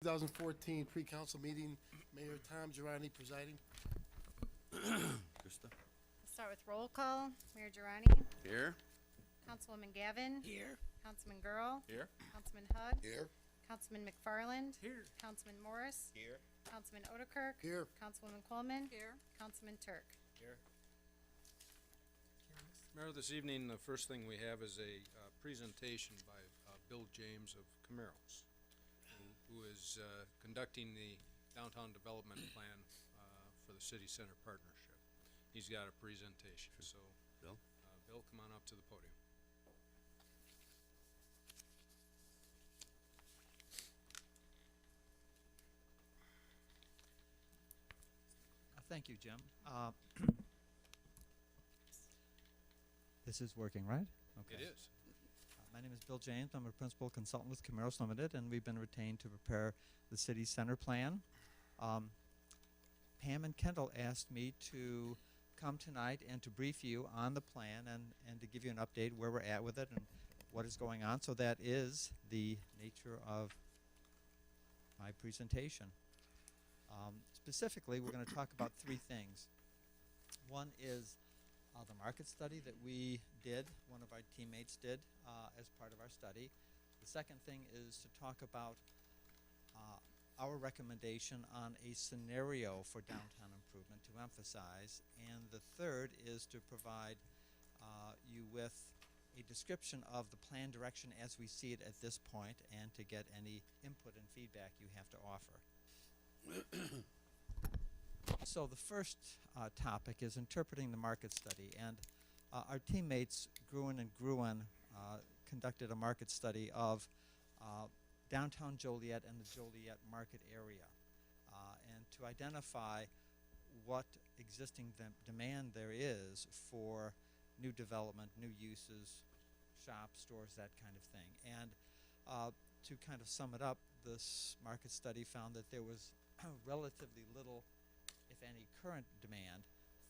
2014 pre-council meeting, Mayor Tom Girardi presiding. Krista? Start with roll call. Mayor Girani. Here. Councilwoman Gavin. Here. Councilman Girl. Here. Councilman Hug. Here. Councilman McFarland. Here. Councilman Morris. Here. Councilman Odekirk. Here. Councilwoman Coleman. Here. Councilman Turk. Here. Mayor, this evening, the first thing we have is a presentation by Bill James of Camaros, who is conducting the downtown development plan for the city center partnership. He's got a presentation, so Bill? Bill, come on up to the podium. Thank you, Jim. This is working, right? It is. My name is Bill James. I'm a principal consultant with Camaros Limited, and we've been retained to prepare the city center plan. Pam and Kendall asked me to come tonight and to brief you on the plan and to give you an update where we're at with it and what is going on. So that is the nature of my presentation. Specifically, we're going to talk about three things. One is the market study that we did, one of our teammates did as part of our study. The second thing is to talk about our recommendation on a scenario for downtown improvement to emphasize. And the third is to provide you with a description of the plan direction as we see it at this point and to get any input and feedback you have to offer. So the first topic is interpreting the market study, and our teammates Gruen and Gruen conducted a market study of downtown Joliet and the Joliet market area, and to identify what existing demand there is for new development, new uses, shops, stores, that kind of thing. And to kind of sum it up, this market study found that there was relatively little, if any, current demand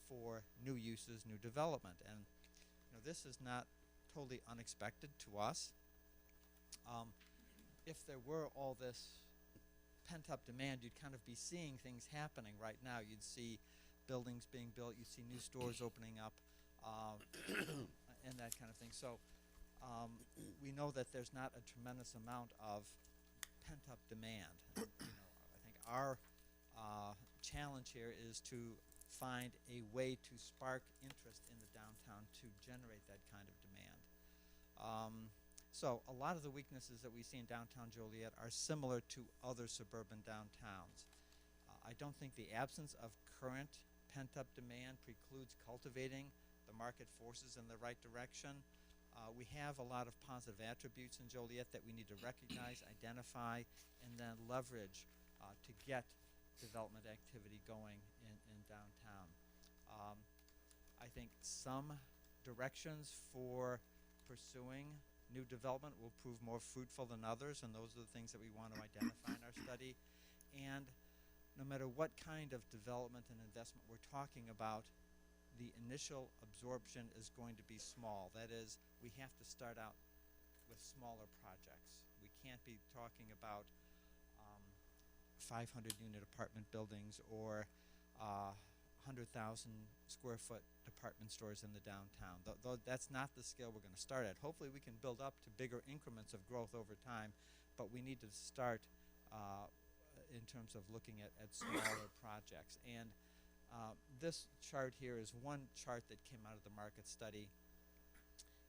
for new uses, new development. And you know, this is not totally unexpected to us. If there were all this pent-up demand, you'd kind of be seeing things happening right now. You'd see buildings being built, you'd see new stores opening up, and that kind of thing. So we know that there's not a tremendous amount of pent-up demand. You know, I think our challenge here is to find a way to spark interest in the downtown to generate that kind of demand. So a lot of the weaknesses that we see in downtown Joliet are similar to other suburban downtowns. I don't think the absence of current pent-up demand precludes cultivating the market forces in the right direction. We have a lot of positive attributes in Joliet that we need to recognize, identify, and then leverage to get development activity going in downtown. I think some directions for pursuing new development will prove more fruitful than others, and those are the things that we want to identify in our study. And no matter what kind of development and investment we're talking about, the initial absorption is going to be small. That is, we have to start out with smaller projects. We can't be talking about 500 unit apartment buildings or 100,000 square foot department stores in the downtown. That's not the scale we're going to start at. Hopefully we can build up to bigger increments of growth over time, but we need to start in terms of looking at smaller projects. And this chart here is one chart that came out of the market study,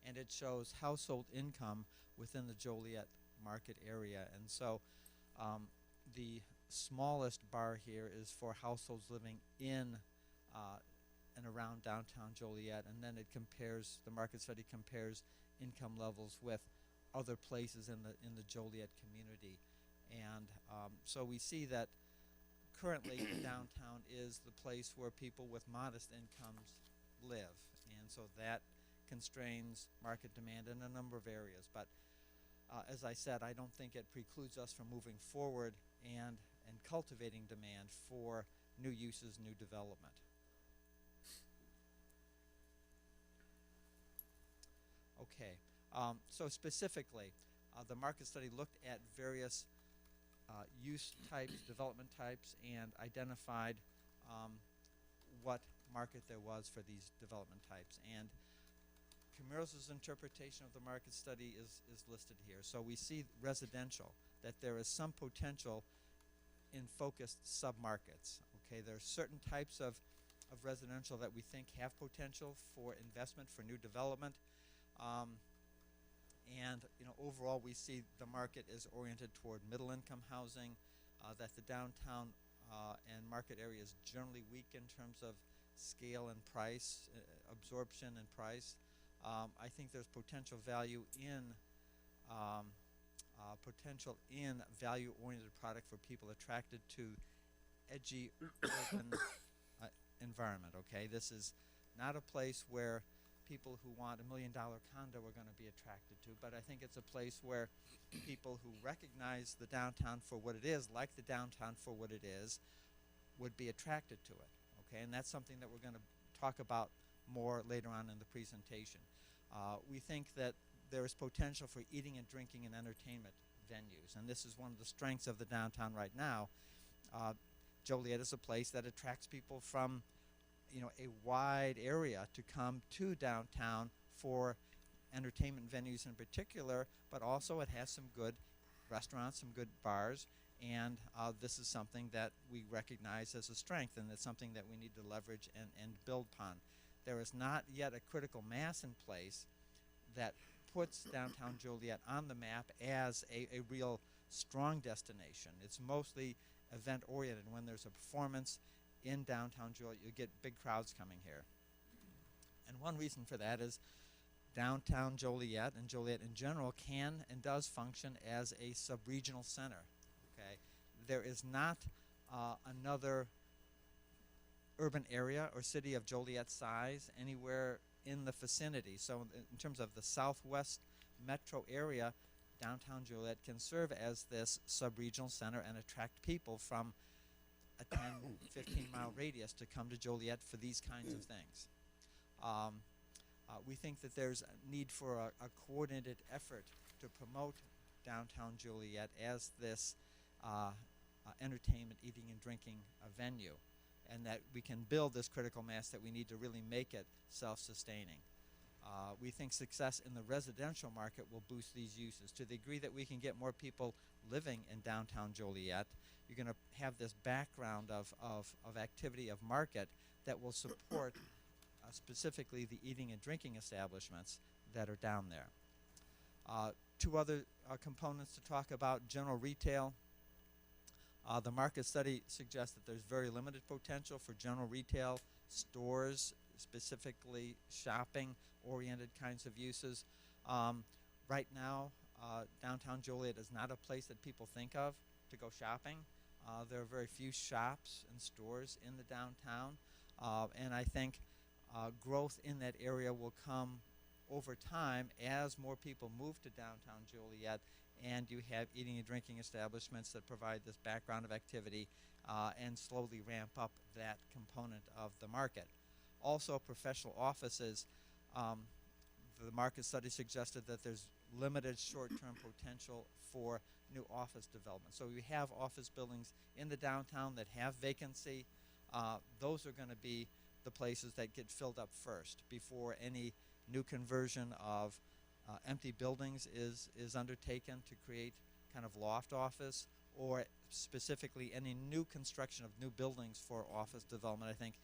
and it shows household income within the Joliet market area. And so the smallest bar here is for households living in and around downtown Joliet, and then it compares, the market study compares income levels with other places in the Joliet community. And so we see that currently the downtown is the place where people with modest incomes live, and so that constrains market demand in a number of areas. But as I said, I don't think it precludes us from moving forward and cultivating demand for new uses, new development. Okay, so specifically, the market study looked at various use types, development types, and identified what market there was for these development types. And Camiros' interpretation of the market study is listed here. So we see residential, that there is some potential in focused submarkets. Okay, there are certain types of residential that we think have potential for investment, for new development. And overall we see the market is oriented toward middle income housing, that the downtown and market area is generally weak in terms of scale and price, absorption and price. I think there's potential in value-oriented product for people attracted to edgy urban environment. Okay, this is not a place where people who want $1 million condo are going to be attracted to, but I think it's a place where people who recognize the downtown for what it is, like the downtown for what it is, would be attracted to it. Okay, and that's something that we're going to talk about more later on in the presentation. We think that there is potential for eating and drinking and entertainment venues, and this is one of the strengths of the downtown right now. Joliet is a place that attracts people from a wide area to come to downtown for entertainment venues in particular, but also it has some good restaurants, some good bars, and this is something that we recognize as a strength, and it's something that we need to leverage and build upon. There is not yet a critical mass in place that puts downtown Joliet on the map as a real strong destination. It's mostly event-oriented. When there's a performance in downtown Joliet, you get big crowds coming here. And one reason for that is downtown Joliet and Joliet in general can and does function as a sub-regional center. Okay, there is not another urban area or city of Joliet size anywhere in the vicinity. So in terms of the southwest metro area, downtown Joliet can serve as this sub-regional center and attract people from a 10, 15-mile radius to come to Joliet for these kinds of things. We think that there's a need for a coordinated effort to promote downtown Joliet as this entertainment, eating, and drinking venue, and that we can build this critical mass that we need to really make it self-sustaining. We think success in the residential market will boost these uses. To the degree that we can get more people living in downtown Joliet, you're going to have this background of activity of market that will support specifically the eating and drinking establishments that are down there. Two other components to talk about: general retail. The market study suggests that there's very limited potential for general retail stores, specifically shopping-oriented kinds of uses. Right now, downtown Joliet is not a place that people think of to go shopping. There are very few shops and stores in the downtown, and I think growth in that area will come over time as more people move to downtown Joliet, and you have eating and drinking establishments that provide this background of activity and slowly ramp up that component of the market. Also, professional offices. The market study suggested that there's limited short-term potential for new office development. So we have office buildings in the downtown that have vacancy. Those are going to be the places that get filled up first before any new conversion of empty buildings is undertaken to create kind of loft office, or specifically any new construction of new buildings for office development. I think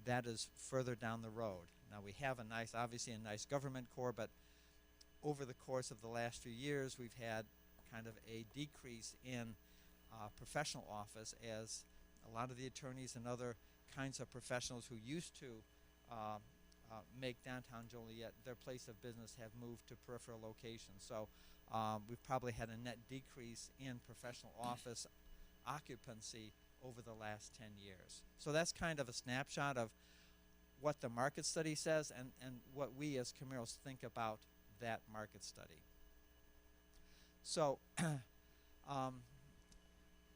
that is further down the road. Now we have obviously a nice government core, but over the course of the last few years we've had kind of a decrease in professional office, as a lot of the attorneys and other kinds of professionals who used to make downtown Joliet their place of business have moved to peripheral locations. So we've probably had a net decrease in professional office occupancy over the last 10 years. So that's kind of a snapshot of what the market study says and what we as Camiros think about that market study. So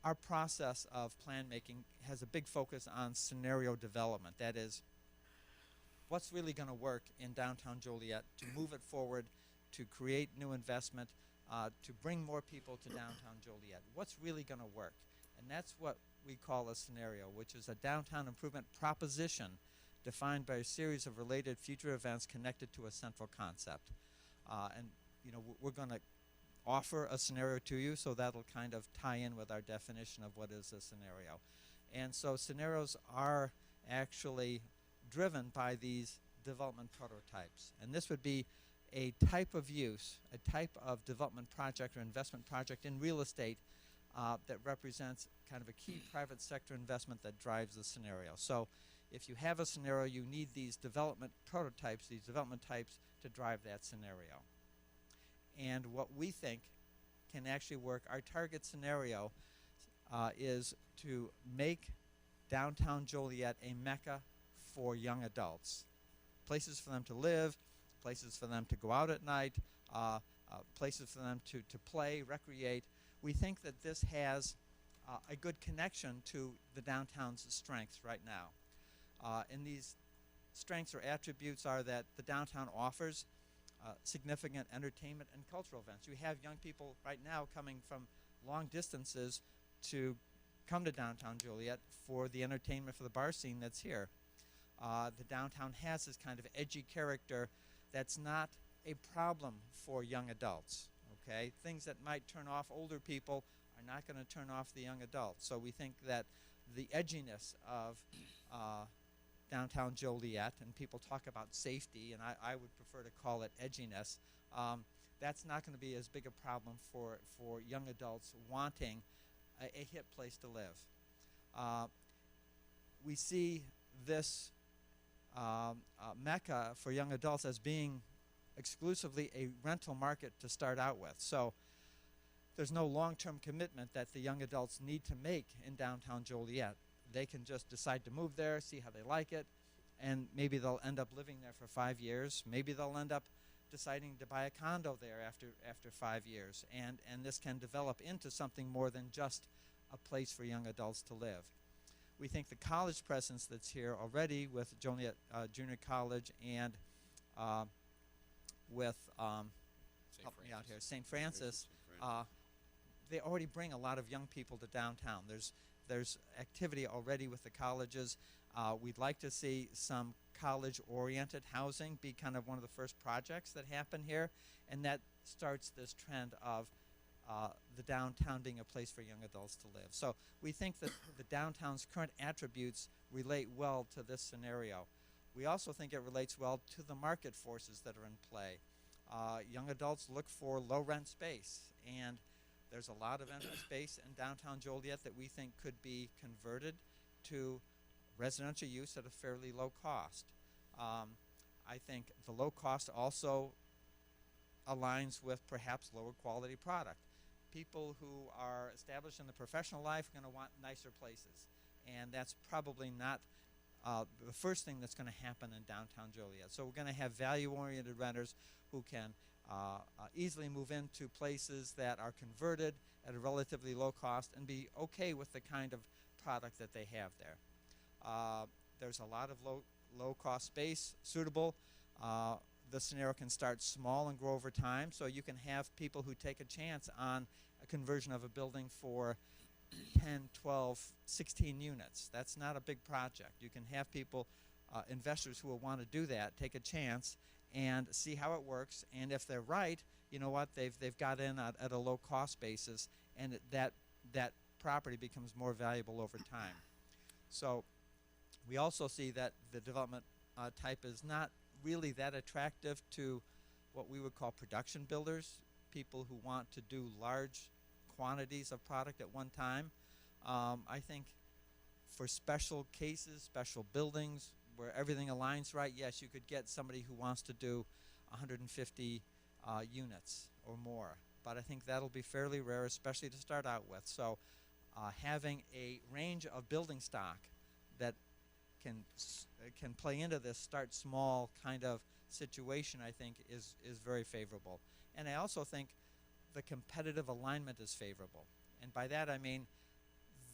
our process of plan making has a big focus on scenario development. That is, what's really going to work in downtown Joliet to move it forward, to create new investment, to bring more people to downtown Joliet. What's really going to work? And that's what we call a scenario, which is a downtown improvement proposition defined by a series of related future events connected to a central concept. And you know, we're going to offer a scenario to you, so that'll kind of tie in with our definition of what is a scenario. And so scenarios are actually driven by these development prototypes. And this would be a type of use, a type of development project or investment project in real estate that represents kind of a key private sector investment that drives the scenario. So if you have a scenario, you need these development prototypes, these development types to drive that scenario. And what we think can actually work, our target scenario is to make downtown Joliet a mecca for young adults. Places for them to live, places for them to go out at night, places for them to play, recreate. We think that this has a good connection to the downtown's strengths right now. And these strengths or attributes are that the downtown offers significant entertainment and cultural events. You have young people right now coming from long distances to come to downtown Joliet for the entertainment, for the bar scene that's here. The downtown has this kind of edgy character that's not a problem for young adults, okay? Things that might turn off older people are not going to turn off the young adults. So we think that the edginess of downtown Joliet, and people talk about safety, and I would prefer to call it edginess, that's not going to be as big a problem for young adults wanting a hip place to live. We see this mecca for young adults as being exclusively a rental market to start out with. So there's no long-term commitment that the young adults need to make in downtown Joliet. They can just decide to move there, see how they like it, and maybe they'll end up living there for 5 years. Maybe they'll end up deciding to buy a condo there after 5 years, and this can develop into something more than just a place for young adults to live. We think the college presence that's here already with Joliet Junior College and with help me out here, St. Francis, they already bring a lot of young people to downtown. There's activity already with the colleges. We'd like to see some college-oriented housing be kind of one of the first projects that happen here, and that starts this trend of the downtown being a place for young adults to live. So we think that the downtown's current attributes relate well to this scenario. We also think it relates well to the market forces that are in play. Young adults look for low-rent space, and there's a lot of empty space in downtown Joliet that we think could be converted to residential use at a fairly low cost. I think the low cost also aligns with perhaps lower quality product. People who are established in the professional life are going to want nicer places, and that's probably not the first thing that's going to happen in downtown Joliet. So we're going to have value-oriented renters who can easily move into places that are converted at a relatively low cost and be okay with the kind of product that they have there. There's a lot of low-cost space suitable. The scenario can start small and grow over time, so you can have people who take a chance on a conversion of a building for 10, 12, 16 units. That's not a big project. You can have people, investors who will want to do that, take a chance and see how it works, and if they're right, you know what, they've got in at a low cost basis, and that property becomes more valuable over time. So we also see that the development type is not really that attractive to what we would call production builders, people who want to do large quantities of product at one time. I think for special cases, special buildings, where everything aligns right, yes, you could get somebody who wants to do 150 units or more. But I think that'll be fairly rare, especially to start out with. So having a range of building stock that can play into this start small kind of situation, I think, is very favorable. And I also think the competitive alignment is favorable. And by that I mean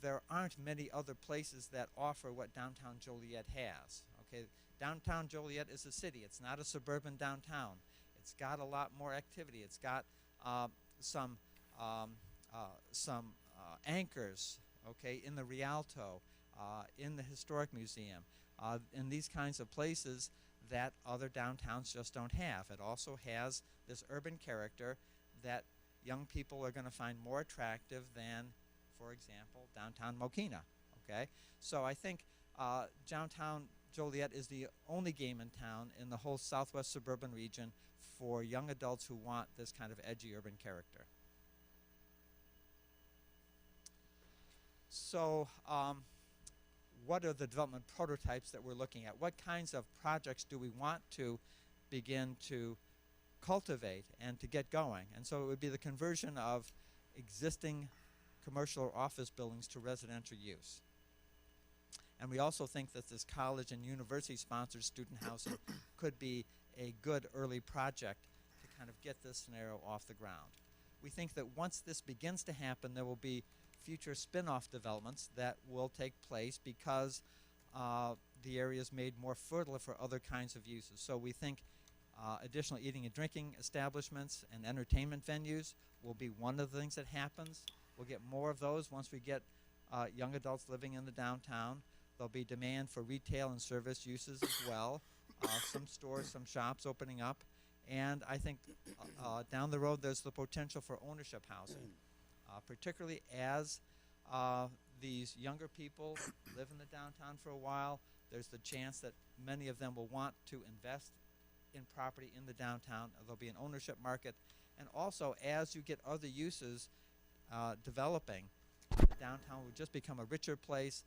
there aren't many other places that offer what downtown Joliet has. Okay, downtown Joliet is a city. It's not a suburban downtown. It's got a lot more activity. It's got some anchors, okay, in the Rialto, in the Historic Museum, in these kinds of places that other downtowns just don't have. It also has this urban character that young people are going to find more attractive than, for example, downtown Mokina, okay? So I think downtown Joliet is the only game in town in the whole southwest suburban region for young adults who want this kind of edgy urban character. So what are the development prototypes that we're looking at? What kinds of projects do we want to begin to cultivate and to get going? And so it would be the conversion of existing commercial or office buildings to residential use. And we also think that this college and university sponsored student housing could be a good early project to kind of get this scenario off the ground. We think that once this begins to happen, there will be future spin-off developments that will take place because the area is made more fertile for other kinds of uses. So we think additional eating and drinking establishments and entertainment venues will be one of the things that happens. We'll get more of those once we get young adults living in the downtown. There'll be demand for retail and service uses as well. Some stores, some shops opening up. And I think down the road there's the potential for ownership housing, particularly as these younger people live in the downtown for a while. There's the chance that many of them will want to invest in property in the downtown. There'll be an ownership market. And also, as you get other uses developing, the downtown will just become a richer place,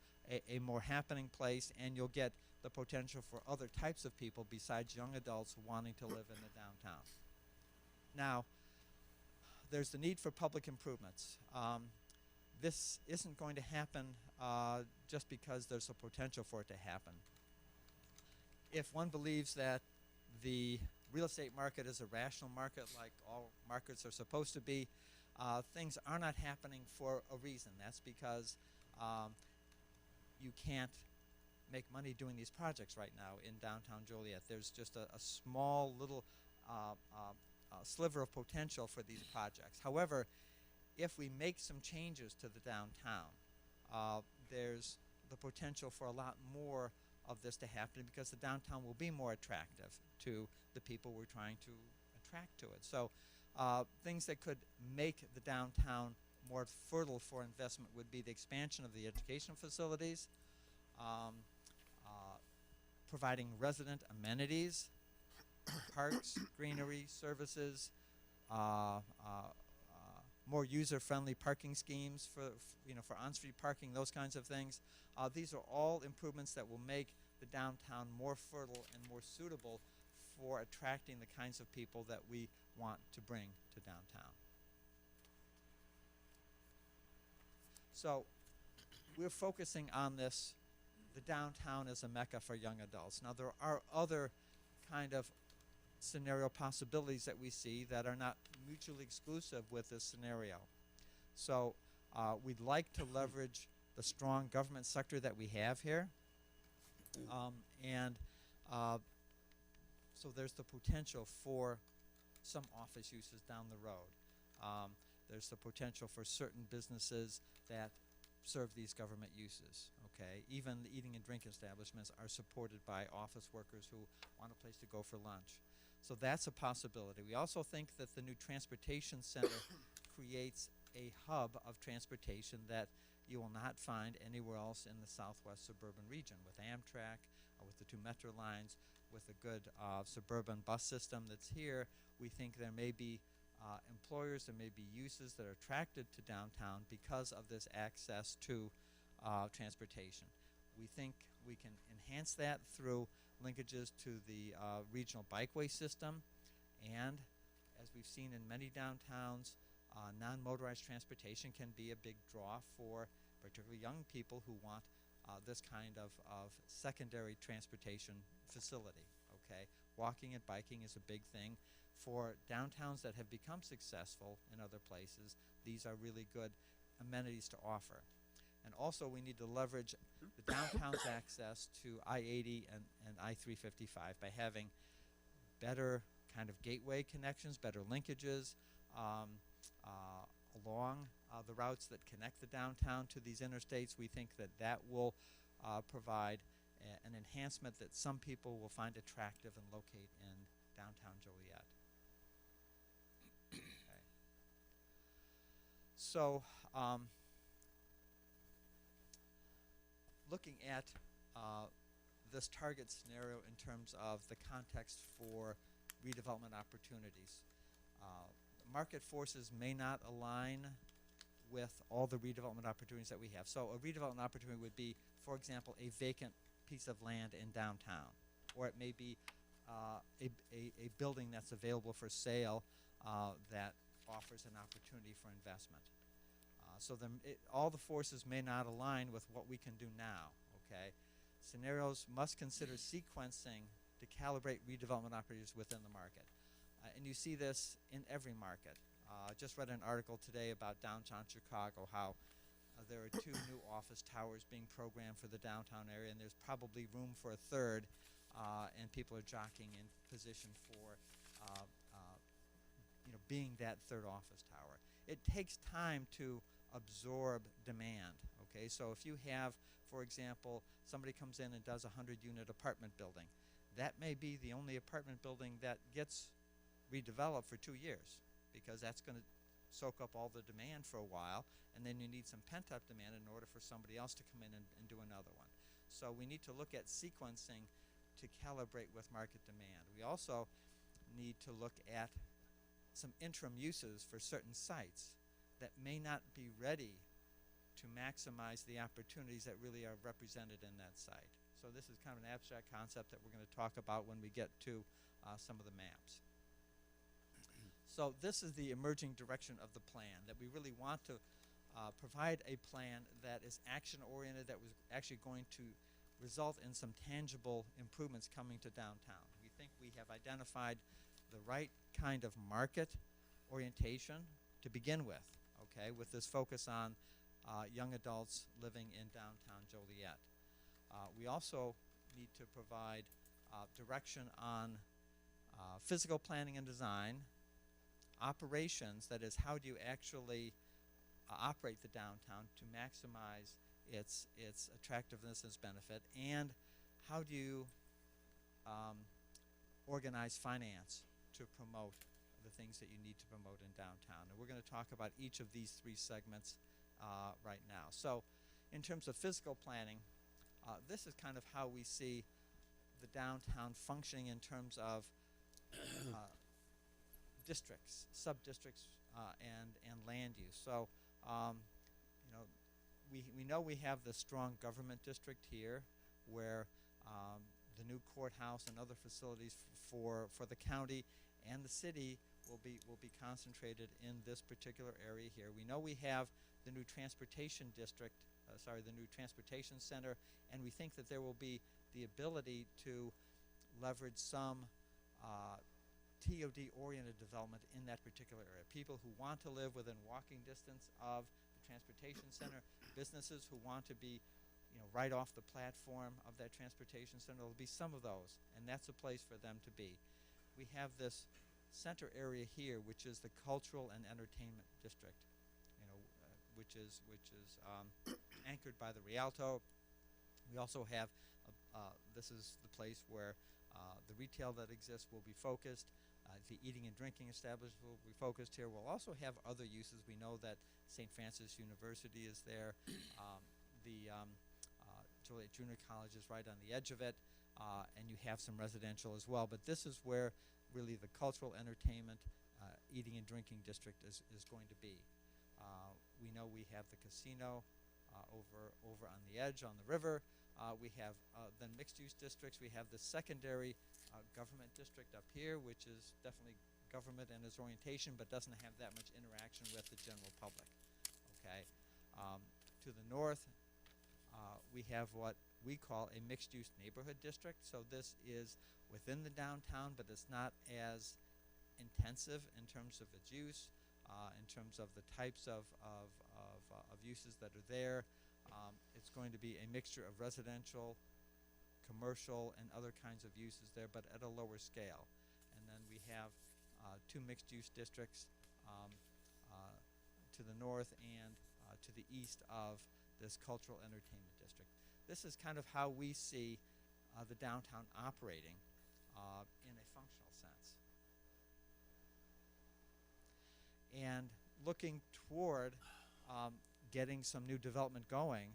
a more happening place, and you'll get the potential for other types of people besides young adults wanting to live in the downtown. Now, there's the need for public improvements. This isn't going to happen just because there's a potential for it to happen. If one believes that the real estate market is a rational market like all markets are supposed to be, things are not happening for a reason. That's because you can't make money doing these projects right now in downtown Joliet. There's just a small little sliver of potential for these projects. However, if we make some changes to the downtown, there's the potential for a lot more of this to happen because the downtown will be more attractive to the people we're trying to attract to it. So things that could make the downtown more fertile for investment would be the expansion of the educational facilities, providing resident amenities, parks, greenery, services, more user-friendly parking schemes for on-street parking, those kinds of things. These are all improvements that will make the downtown more fertile and more suitable for attracting the kinds of people that we want to bring to downtown. So we're focusing on this, the downtown as a mecca for young adults. Now there are other kind of scenario possibilities that we see that are not mutually exclusive with this scenario. So we'd like to leverage the strong government sector that we have here. So there's the potential for some office uses down the road. There's the potential for certain businesses that serve these government uses, okay? Even the eating and drink establishments are supported by office workers who want a place to go for lunch. So that's a possibility. We also think that the new transportation center creates a hub of transportation that you will not find anywhere else in the southwest suburban region. With Amtrak, with the 2 metro lines, with a good suburban bus system that's here, we think there may be employers, there may be uses that are attracted to downtown because of this access to transportation. We think we can enhance that through linkages to the regional bikeway system, and as we've seen in many downtowns, non-motorized transportation can be a big draw for particularly young people who want this kind of secondary transportation facility, okay? Walking and biking is a big thing. For downtowns that have become successful in other places, these are really good amenities to offer. And also we need to leverage the downtown's access to I-80 and I-355 by having better kind of gateway connections, better linkages, along the routes that connect the downtown to these interstates. We think that that will provide an enhancement that some people will find attractive and locate in downtown Joliet. Okay. So, looking at this target scenario in terms of the context for redevelopment opportunities. Market forces may not align with all the redevelopment opportunities that we have. So a redevelopment opportunity would be, for example, a vacant piece of land in downtown, or it may be a building that's available for sale that offers an opportunity for investment. So all the forces may not align with what we can do now, okay? Scenarios must consider sequencing to calibrate redevelopment opportunities within the market. And you see this in every market. Just read an article today about downtown Chicago, how there are 2 new office towers being programmed for the downtown area, and there's probably room for a third, and people are jockeying in position for being that third office tower. It takes time to absorb demand, okay? So if you have, for example, somebody comes in and does a 100-unit apartment building, that may be the only apartment building that gets redeveloped for 2 years, because that's going to soak up all the demand for a while, and then you need some pent-up demand in order for somebody else to come in and do another one. So we need to look at sequencing to calibrate with market demand. We also need to look at some interim uses for certain sites that may not be ready to maximize the opportunities that really are represented in that site. So this is kind of an abstract concept that we're going to talk about when we get to some of the maps. So this is the emerging direction of the plan, that we really want to provide a plan that is action-oriented, that was actually going to result in some tangible improvements coming to downtown. We think we have identified the right kind of market orientation to begin with, okay, with this focus on young adults living in downtown Joliet. We also need to provide direction on physical planning and design, operations, that is, how do you actually operate the downtown to maximize its attractiveness and its benefit, and how do you organize finance to promote the things that you need to promote in downtown. And we're going to talk about each of these 3 segments right now. So in terms of physical planning, this is kind of how we see the downtown functioning in terms of districts, sub-districts, and land use. So, we know we have the strong government district here, where the new courthouse and other facilities for the county and the city will be concentrated in this particular area here. We know we have the new transportation district, the new transportation center, and we think that there will be the ability to leverage some TOD-oriented development in that particular area. People who want to live within walking distance of the transportation center, businesses who want to be right off the platform of that transportation center. There will be some of those, and that's a place for them to be. We have this center area here, which is the cultural and entertainment district, which is anchored by the Rialto. We also have this is the place where the retail that exists will be focused. The eating and drinking establishment will be focused here. We'll also have other uses. We know that St. Francis University is there. The Joliet Junior College is right on the edge of it, and you have some residential as well. But this is where really the cultural, entertainment, eating and drinking district is going to be. We know we have the casino over on the edge on the river. We have then mixed-use districts. We have the secondary government district up here, which is definitely government and its orientation, but doesn't have that much interaction with the general public. Okay. To the north, we have what we call a mixed-use neighborhood district. So this is within the downtown, but it's not as intensive in terms of its use, in terms of the types of uses that are there. It's going to be a mixture of residential, commercial, and other kinds of uses there, but at a lower scale. And then we have 2 mixed-use districts to the north and to the east of this cultural entertainment district. This is kind of how we see the downtown operating in a functional sense. And looking toward getting some new development going,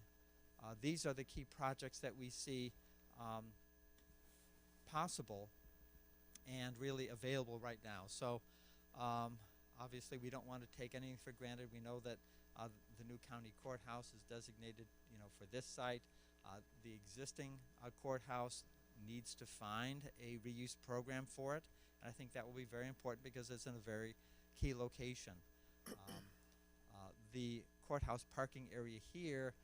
these are the key projects that we see possible and really available right now. So obviously we don't want to take anything for granted. We know that the new county courthouse is designated, for this site. The existing courthouse needs to find a reuse program for it. And I think that will be very important because it's in a very key location. The courthouse parking area here,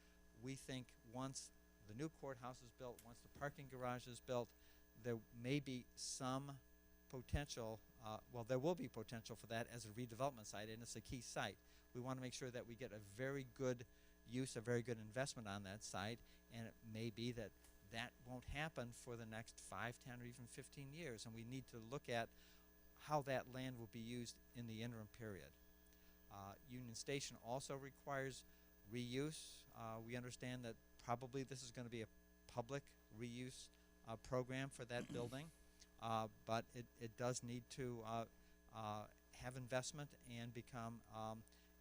we think once the new courthouse is built, once the parking garage is built, there may be some potential, there will be potential for that as a redevelopment site, and it's a key site. We want to make sure that we get a very good use, a very good investment on that site, and it may be that that won't happen for the next 5, 10, or even 15 years, and we need to look at how that land will be used in the interim period. Union Station also requires reuse. We understand that probably this is going to be a public reuse program for that building, but it does need to have investment and become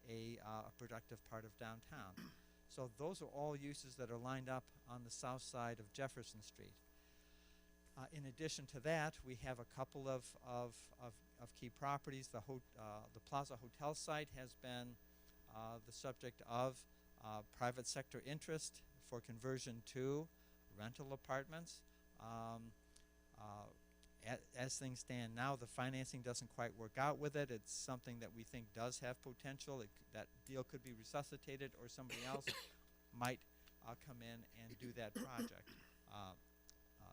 a productive part of downtown. So those are all uses that are lined up on the south side of Jefferson Street. In addition to that, we have a couple of key properties. The Plaza Hotel site has been the subject of private sector interest for conversion to rental apartments. As things stand now, the financing doesn't quite work out with it. It's something that we think does have potential. That deal could be resuscitated, or somebody else might come in and do that project.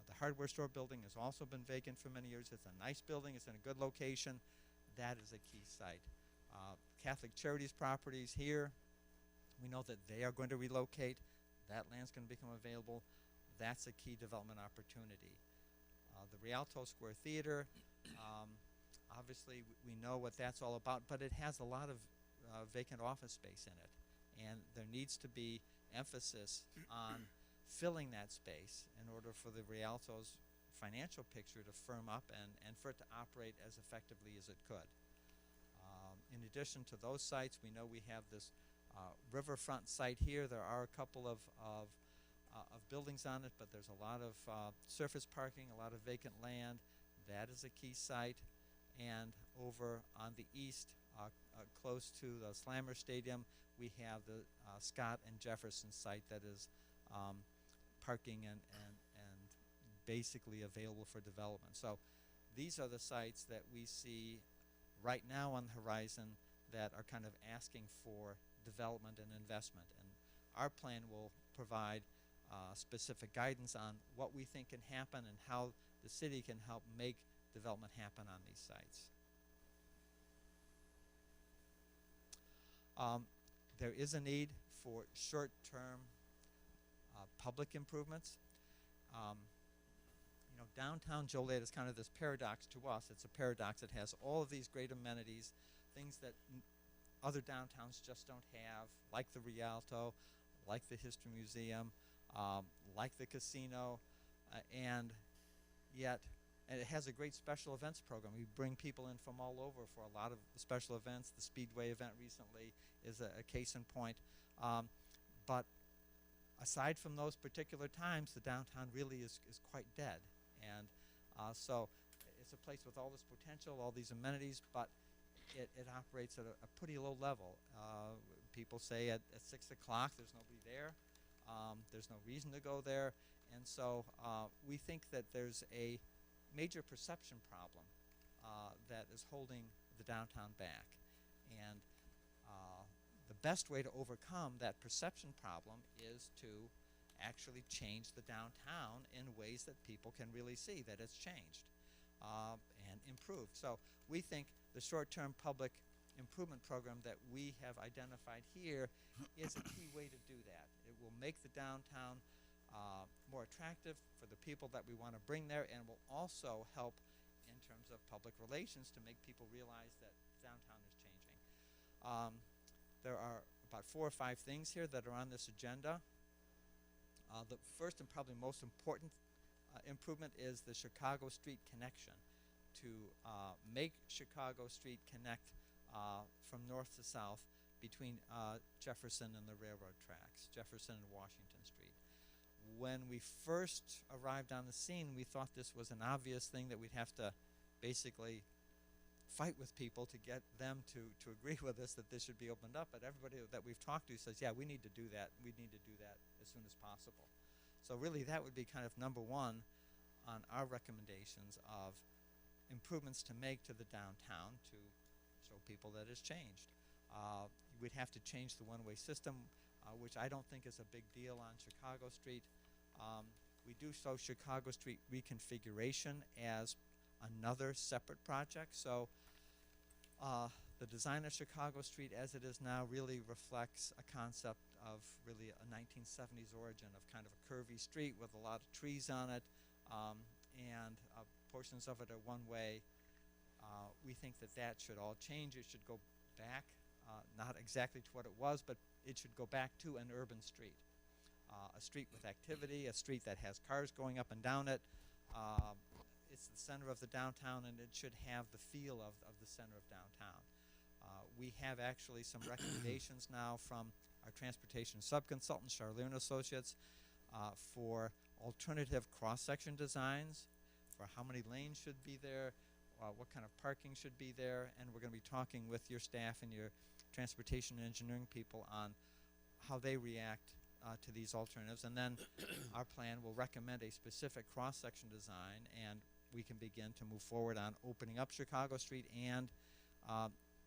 The hardware store building has also been vacant for many years. It's a nice building. It's in a good location. That is a key site. Catholic Charities properties here, we know that they are going to relocate. That land's going to become available. That's a key development opportunity. The Rialto Square Theater, obviously we know what that's all about, but it has a lot of vacant office space in it. And there needs to be emphasis on filling that space in order for the Rialto's financial picture to firm up and for it to operate as effectively as it could. In addition to those sites, we know we have this riverfront site here. There are a couple of buildings on it, but there's a lot of surface parking, a lot of vacant land. That is a key site. And over on the east, close to the Slammer Stadium, we have the Scott and Jefferson site that is parking and basically available for development. So these are the sites that we see right now on the horizon that are kind of asking for development and investment. And our plan will provide specific guidance on what we think can happen and how the city can help make development happen on these sites. There is a need for short-term public improvements. Downtown Joliet is kind of this paradox to us. It's a paradox. It has all of these great amenities, things that other downtowns just don't have, like the Rialto, like the History Museum, like the casino, and it has a great special events program. We bring people in from all over for a lot of special events. The Speedway event recently is a case in point. But aside from those particular times, the downtown really is quite dead. And so it's a place with all this potential, all these amenities, but it operates at a pretty low level. People say at 6 o'clock there's nobody there. There's no reason to go there. And so we think that there's a major perception problem that is holding the downtown back. And the best way to overcome that perception problem is to actually change the downtown in ways that people can really see that it's changed and improved. So we think the short-term public improvement program that we have identified here is a key way to do that. It will make the downtown more attractive for the people that we want to bring there, and will also help in terms of public relations to make people realize that downtown is changing. there are about 4 or 5 things here that are on this agenda. The first and probably most important improvement is the Chicago Street connection, to make Chicago Street connect from north to south between Jefferson and the railroad tracks, Jefferson and Washington Street. When we first arrived on the scene, we thought this was an obvious thing that we'd have to basically fight with people to get them to agree with us that this should be opened up. But everybody that we've talked to says, yeah, we need to do that. We need to do that as soon as possible. So really that would be kind of number one on our recommendations of improvements to make to the downtown to show people that it's changed. We'd have to change the one-way system, which I don't think is a big deal on Chicago Street. We do show Chicago Street reconfiguration as another separate project. So the design of Chicago Street as it is now really reflects a concept of really a 1970s origin of kind of a curvy street with a lot of trees on it, and portions of it are one way. We think that that should all change. It should go back, not exactly to what it was, but it should go back to an urban street. A street with activity, a street that has cars going up and down it. It's the center of the downtown, and it should have the feel of the center of downtown. We have actually some recommendations now from our transportation subconsultant, Charlier and Associates, for alternative cross-section designs, for how many lanes should be there, what kind of parking should be there, and we're going to be talking with your staff and your transportation and engineering people on how they react to these alternatives. And then our plan will recommend a specific cross-section design, and we can begin to move forward on opening up Chicago Street and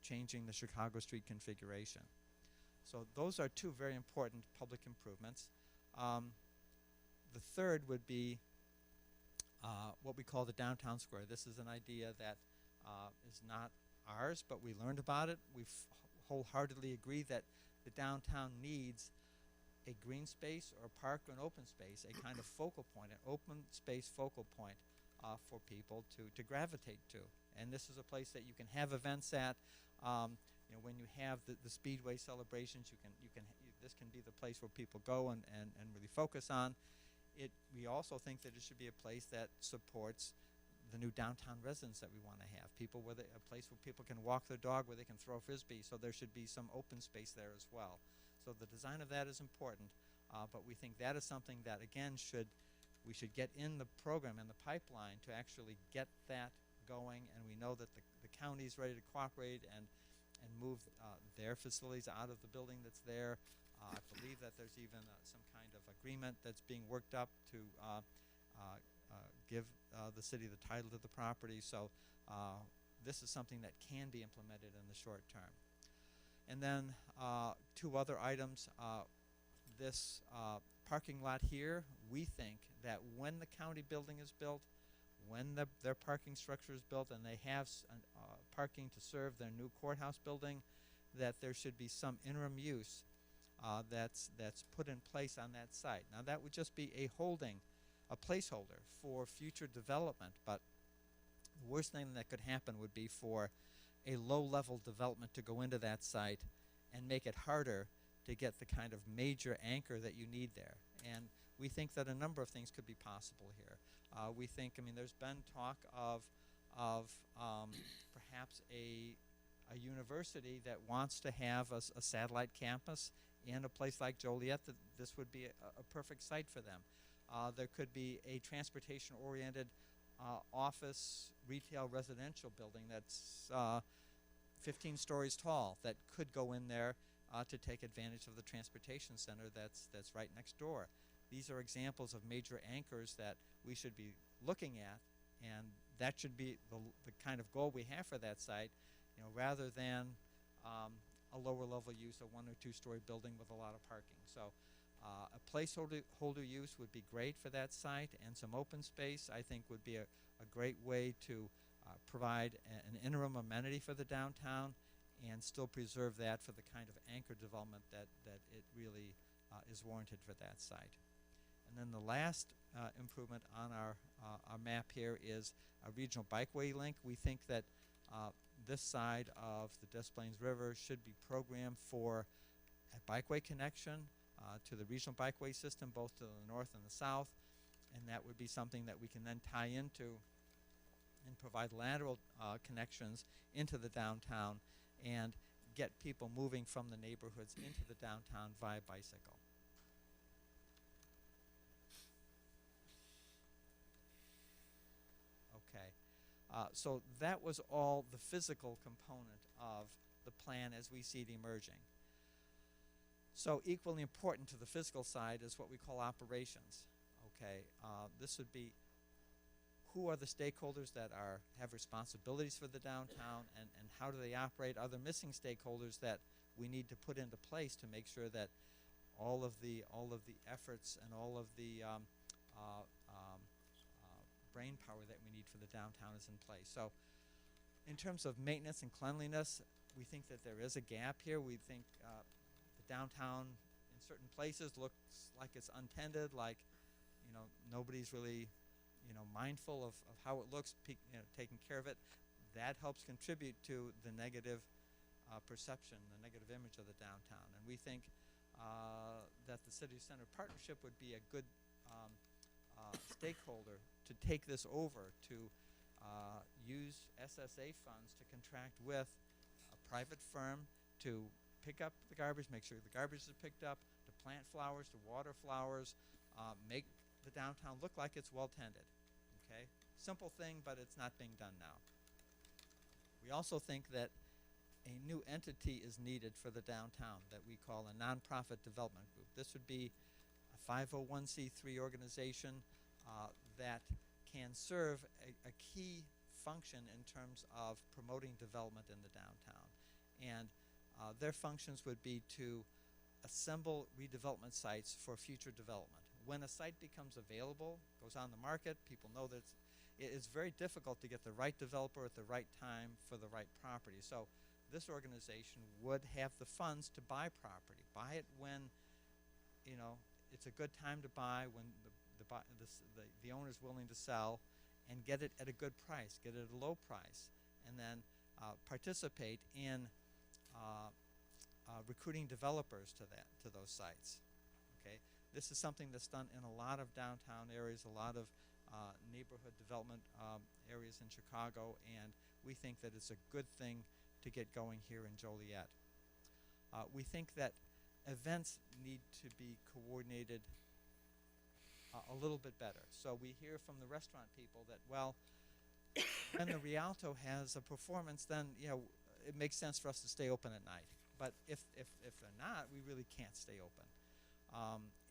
changing the Chicago Street configuration. So those are two very important public improvements. The third would be what we call the downtown square. This is an idea that is not ours, but we learned about it. We wholeheartedly agree that the downtown needs a green space or a park or an open space, a kind of focal point, an open space focal point for people to gravitate to. And this is a place that you can have events at. When you have the Speedway celebrations, this can be the place where people go and really focus on. We also think that it should be a place that supports the new downtown residents that we want to have. A place where people can walk their dog, where they can throw frisbee. So there should be some open space there as well. So the design of that is important, but we think that is something that again we should get in the program and the pipeline to actually get that going. And we know that the county is ready to cooperate and move their facilities out of the building that's there. I believe that there's even some kind of agreement that's being worked up to give the city the title to the property. So this is something that can be implemented in the short term. And then two other items. This parking lot here, we think that when the county building is built, when their parking structure is built and they have parking to serve their new courthouse building, that there should be some interim use that's put in place on that site. Now that would just be a placeholder for future development, but the worst thing that could happen would be for a low-level development to go into that site and make it harder to get the kind of major anchor that you need there. And we think that a number of things could be possible here. We think, there's been talk of perhaps a university that wants to have a satellite campus in a place like Joliet. That this would be a perfect site for them. There could be a transportation-oriented office, retail, residential building that's 15 stories tall that could go in there to take advantage of the transportation center that's right next door. These are examples of major anchors that we should be looking at, and that should be the kind of goal we have for that site, rather than a lower level use, a 1 or 2 story building with a lot of parking. So a placeholder use would be great for that site, and some open space I think would be a great way to provide an interim amenity for the downtown and still preserve that for the kind of anchor development that it really is warranted for that site. And then the last improvement on our map here is a regional bikeway link. We think that this side of the Des Plaines River should be programmed for a bikeway connection to the regional bikeway system, both to the north and the south, and that would be something that we can then tie into and provide lateral connections into the downtown and get people moving from the neighborhoods into the downtown via bicycle. Okay, so that was all the physical component of the plan as we see it emerging. So equally important to the physical side is what we call operations. Okay, this would be who are the stakeholders that have responsibilities for the downtown, and how do they operate? Are there missing stakeholders that we need to put into place to make sure that all of the efforts and all of the brain power that we need for the downtown is in place? So in terms of maintenance and cleanliness, we think that there is a gap here. We think the downtown in certain places looks like it's untended, like nobody's really mindful of how it looks, taking care of it. That helps contribute to the negative perception, the negative image of the downtown. And we think that the City Center Partnership would be a good stakeholder to take this over, to use SSA funds to contract with a private firm to pick up the garbage, make sure the garbage is picked up, to plant flowers, to water flowers, make the downtown look like it's well tended. Okay, simple thing, but it's not being done now. We also think that a new entity is needed for the downtown that we call a nonprofit development group. This would be a 501c3 organization that can serve a key function in terms of promoting development in the downtown. And their functions would be to assemble redevelopment sites for future development. When a site becomes available, goes on the market, people know that it's very difficult to get the right developer at the right time for the right property. So this organization would have the funds to buy property, buy it when it's a good time to buy, when the owner's willing to sell, and get it at a good price, get it at a low price, and then participate in recruiting developers to those sites. Okay, this is something that's done in a lot of downtown areas, a lot of neighborhood development areas in Chicago, and we think that it's a good thing to get going here in Joliet. We think that events need to be coordinated a little bit better. So we hear from the restaurant people that, well, when the Rialto has a performance, then it makes sense for us to stay open at night. But if they're not, we really can't stay open.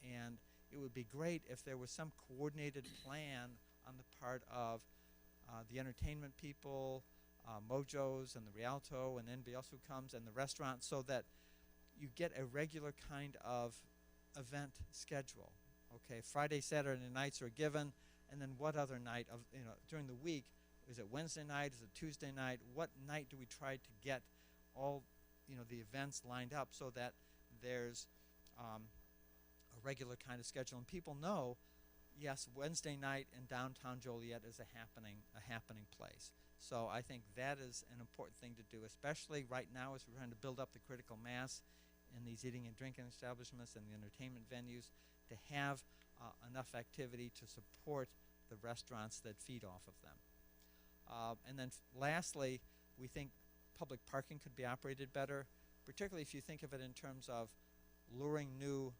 And it would be great if there was some coordinated plan on the part of the entertainment people, Mojo's and the Rialto and anybody else who comes, and the restaurant, so that you get a regular kind of event schedule. Okay, Friday, Saturday nights are given, and then what other night of during the week? Is it Wednesday night? Is it Tuesday night? What night do we try to get all the events lined up so that there's a regular kind of schedule, and people know, yes, Wednesday night in downtown Joliet is a happening place. So I think that is an important thing to do, especially right now as we're trying to build up the critical mass in these eating and drinking establishments and the entertainment venues, to have enough activity to support the restaurants that feed off of them. And then lastly, we think public parking could be operated better, particularly if you think of it in terms of luring new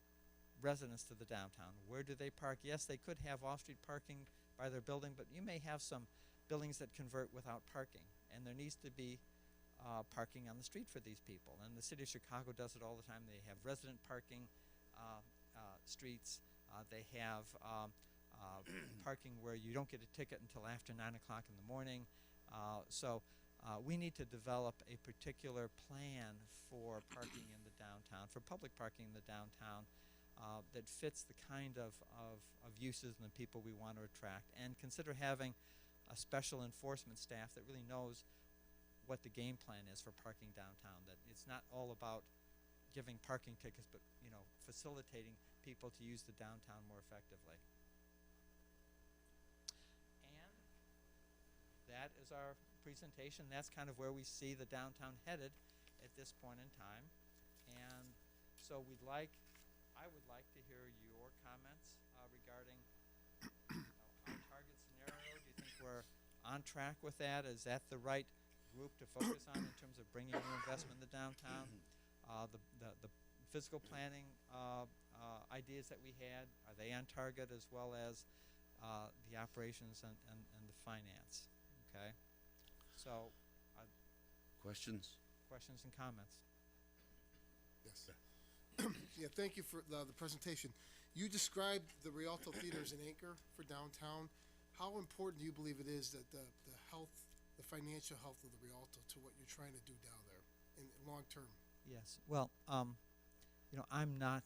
residents to the downtown. Where do they park? Yes, they could have off-street parking by their building, but you may have some buildings that convert without parking, and there needs to be parking on the street for these people. And the city of Chicago does it all the time. They have resident parking streets. They have parking where you don't get a ticket until after 9 o'clock in the morning. So we need to develop a particular plan for parking in the downtown, for public parking in the downtown, that fits the kind of uses and the people we want to attract, and consider having a special enforcement staff that really knows what the game plan is for parking downtown, that it's not all about giving parking tickets, but facilitating people to use the downtown more effectively. And that that is our presentation. That's kind of where we see the downtown headed at this point in time. And so I would like to hear your comments regarding our target scenario. Do you think we're on track with that? Is that the right group to focus on in terms of bringing new investment in the downtown? The physical planning ideas that we had, are they on target, as well as the operations and the finance? Okay. So, Questions? questions and comments? Yes. Yeah, thank you for the presentation. You described the Rialto Theater as an anchor for downtown. How important do you believe it is that the financial health of the Rialto to what you're trying to do down there in long term? Yes. Well, I'm not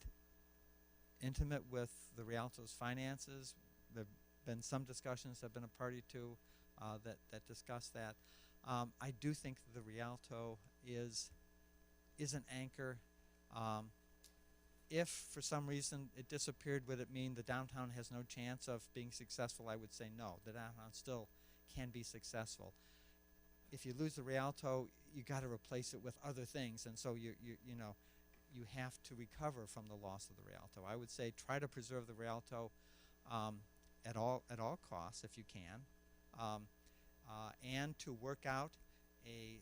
intimate with the Rialto's finances. There've been some discussions I've been a party to that discuss that. I do think the Rialto is an anchor. If for some reason it disappeared, would it mean the downtown has no chance of being successful? I would say no. The downtown still can be successful. If you lose the Rialto, you got to replace it with other things, and so you have to recover from the loss of the Rialto. I would say try to preserve the Rialto at all costs if you can, and to work out a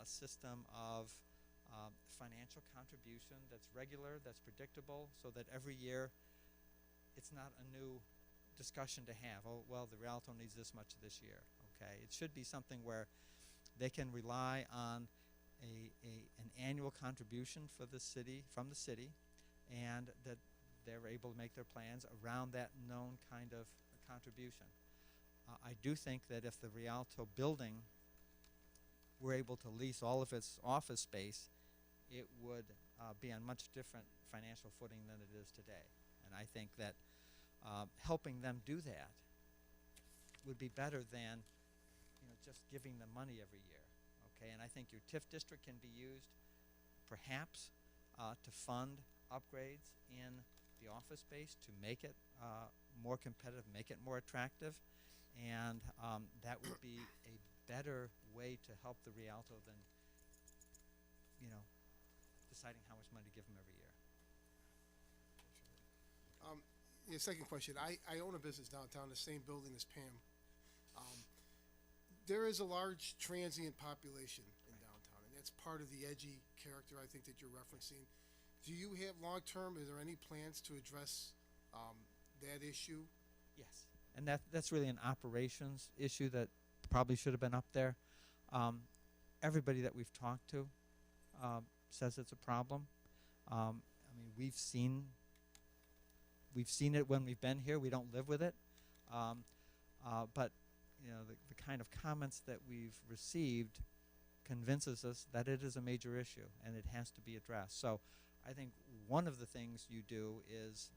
system of financial contribution that's regular, that's predictable, so that every year it's not a new discussion to have. Oh, well, the Rialto needs this much this year. Okay, it should be something where they can rely on an annual contribution from the city, and that they're able to make their plans around that known kind of contribution. I do think that if the Rialto building were able to lease all of its office space, it would be on much different financial footing than it is today. And I think that helping them do that would be better than just giving them money every year. Okay, and I think your TIF district can be used perhaps to fund upgrades in the office space to make it more competitive, make it more attractive, and that would be a better way to help the Rialto than deciding how much money to give them every year. Second question. I own a business downtown, the same building as Pam. There is a large transient population in downtown, and that's part of the edgy character I think that you're referencing. Do you have long-term, are there any plans to address that issue? Yes, and that's really an operations issue that probably should have been up there. Everybody that we've talked to says it's a problem. I mean, we've seen it when we've been here. We don't live with it, but the kind of comments that we've received convinces us that it is a major issue and it has to be addressed. So I think one of the things you do is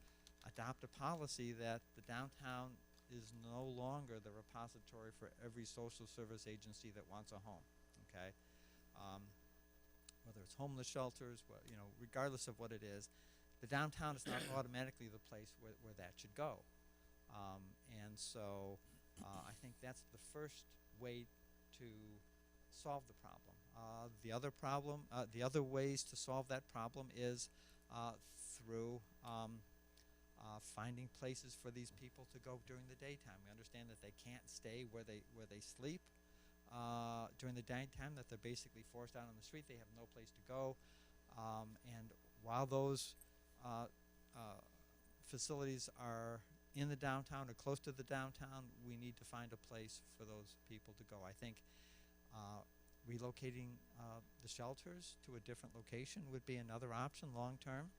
adopt a policy that the downtown is no longer the repository for every social service agency that wants a home. Okay, whether it's homeless shelters, regardless of what it is, the downtown is not automatically the place where that should go. And so I think that's the first way to solve the problem. The other ways to solve that problem is through finding places for these people to go during the daytime. We understand that they can't stay where they sleep during the daytime, that they're basically forced out on the street. They have no place to go. And while those facilities are in the downtown or close to the downtown, we need to find a place for those people to go. I think relocating the shelters to a different location would be another option long term.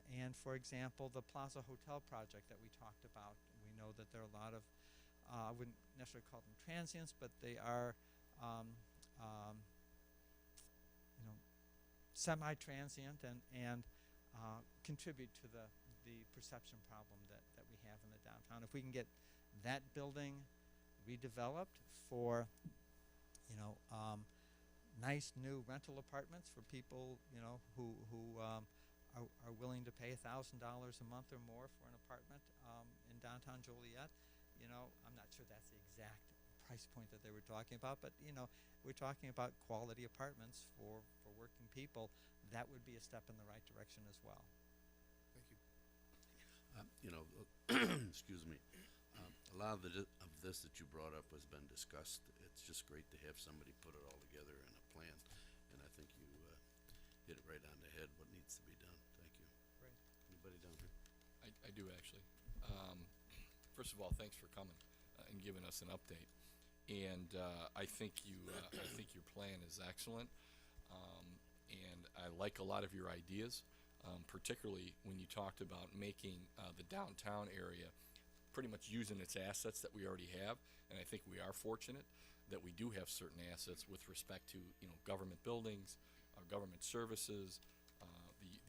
And for example, the Plaza Hotel project that we talked about, we know that there are a lot of, I wouldn't necessarily call them transients, but they are semi-transient and contribute to the perception problem that we have in the downtown. If we can get that building redeveloped for nice new rental apartments for people who are willing to pay $1,000 a month or more for an apartment in downtown Joliet, I'm not sure that's the exact price point that they were talking about, but, we're talking about quality apartments for working people. That would be a step in the right direction as well. Thank you. Excuse me. A lot of this that you brought up has been discussed. It's just great to have somebody put it all together in a plan, and I think you hit it right on the head. What needs to be done? Thank you. Great. Anybody down here? I do actually. First of all, thanks for coming and giving us an update. And I think your plan is excellent, and I like a lot of your ideas, particularly when you talked about making the downtown area pretty much using its assets that we already have. And I think we are fortunate that we do have certain assets with respect to government buildings, government services,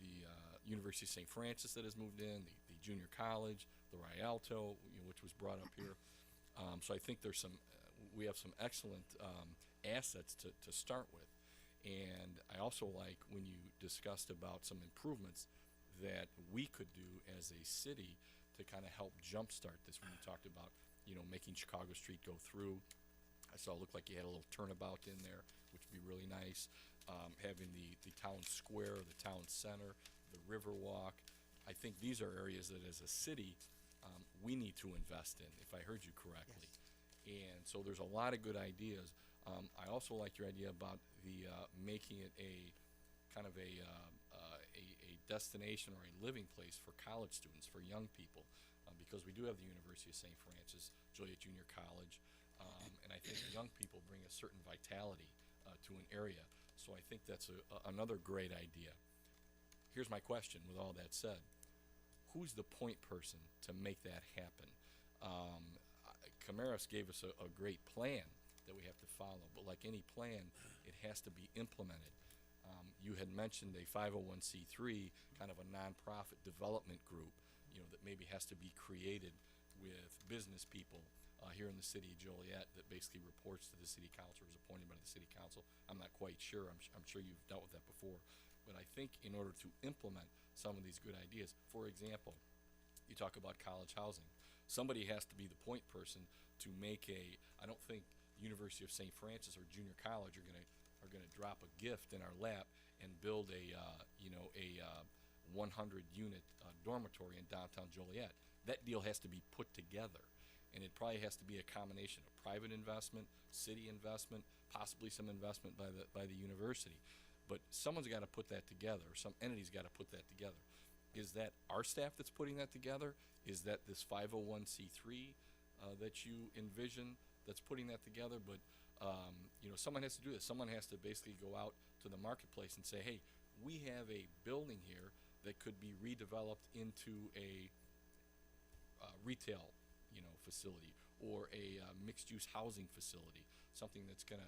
the University of St. Francis that has moved in, the junior college, the Rialto, which was brought up here. So I think we have some excellent assets to start with. And I also like when you discussed about some improvements that we could do as a city to kind of help jumpstart this, when you talked about, making Chicago Street go through. I saw it looked like you had a little turnabout in there, which would be really nice. Having the town square, the town center, the river walk. I think these are areas that as a city, we need to invest in, if I heard you correctly. Yes. And so there's a lot of good ideas. I also like your idea about the making it a kind of a destination or a living place for college students, for young people, because we do have the University of St. Francis, Joliet Junior College, and I think young people bring a certain vitality to an area. So I think that's another great idea. Here's my question, with all that said. Who's the point person to make that happen? Camaras gave us a great plan that we have to follow, but like any plan, it has to be implemented. You had mentioned a 501c3, kind of a nonprofit development group, that maybe has to be created with business people here in the city of Joliet that basically reports to the city council, or is appointed by the city council. I'm not quite sure. I'm sure you've dealt with that before. But I think in order to implement some of these good ideas, for example, you talk about college housing. Somebody has to be the point person to make I don't think University of St. Francis or junior college are gonna drop a gift in our lap and build a 100-unit dormitory in downtown Joliet. That deal has to be put together, and it probably has to be a combination of private investment, city investment, possibly some investment by the university. But someone's got to put that together, or some entity's got to put that together. Is that our staff that's putting that together? Is that this 501c3 that you envision that's putting that together? But someone has to do this. Someone has to basically go out to the marketplace and say, hey, we have a building here that could be redeveloped into a retail facility, or a mixed-use housing facility, something that's gonna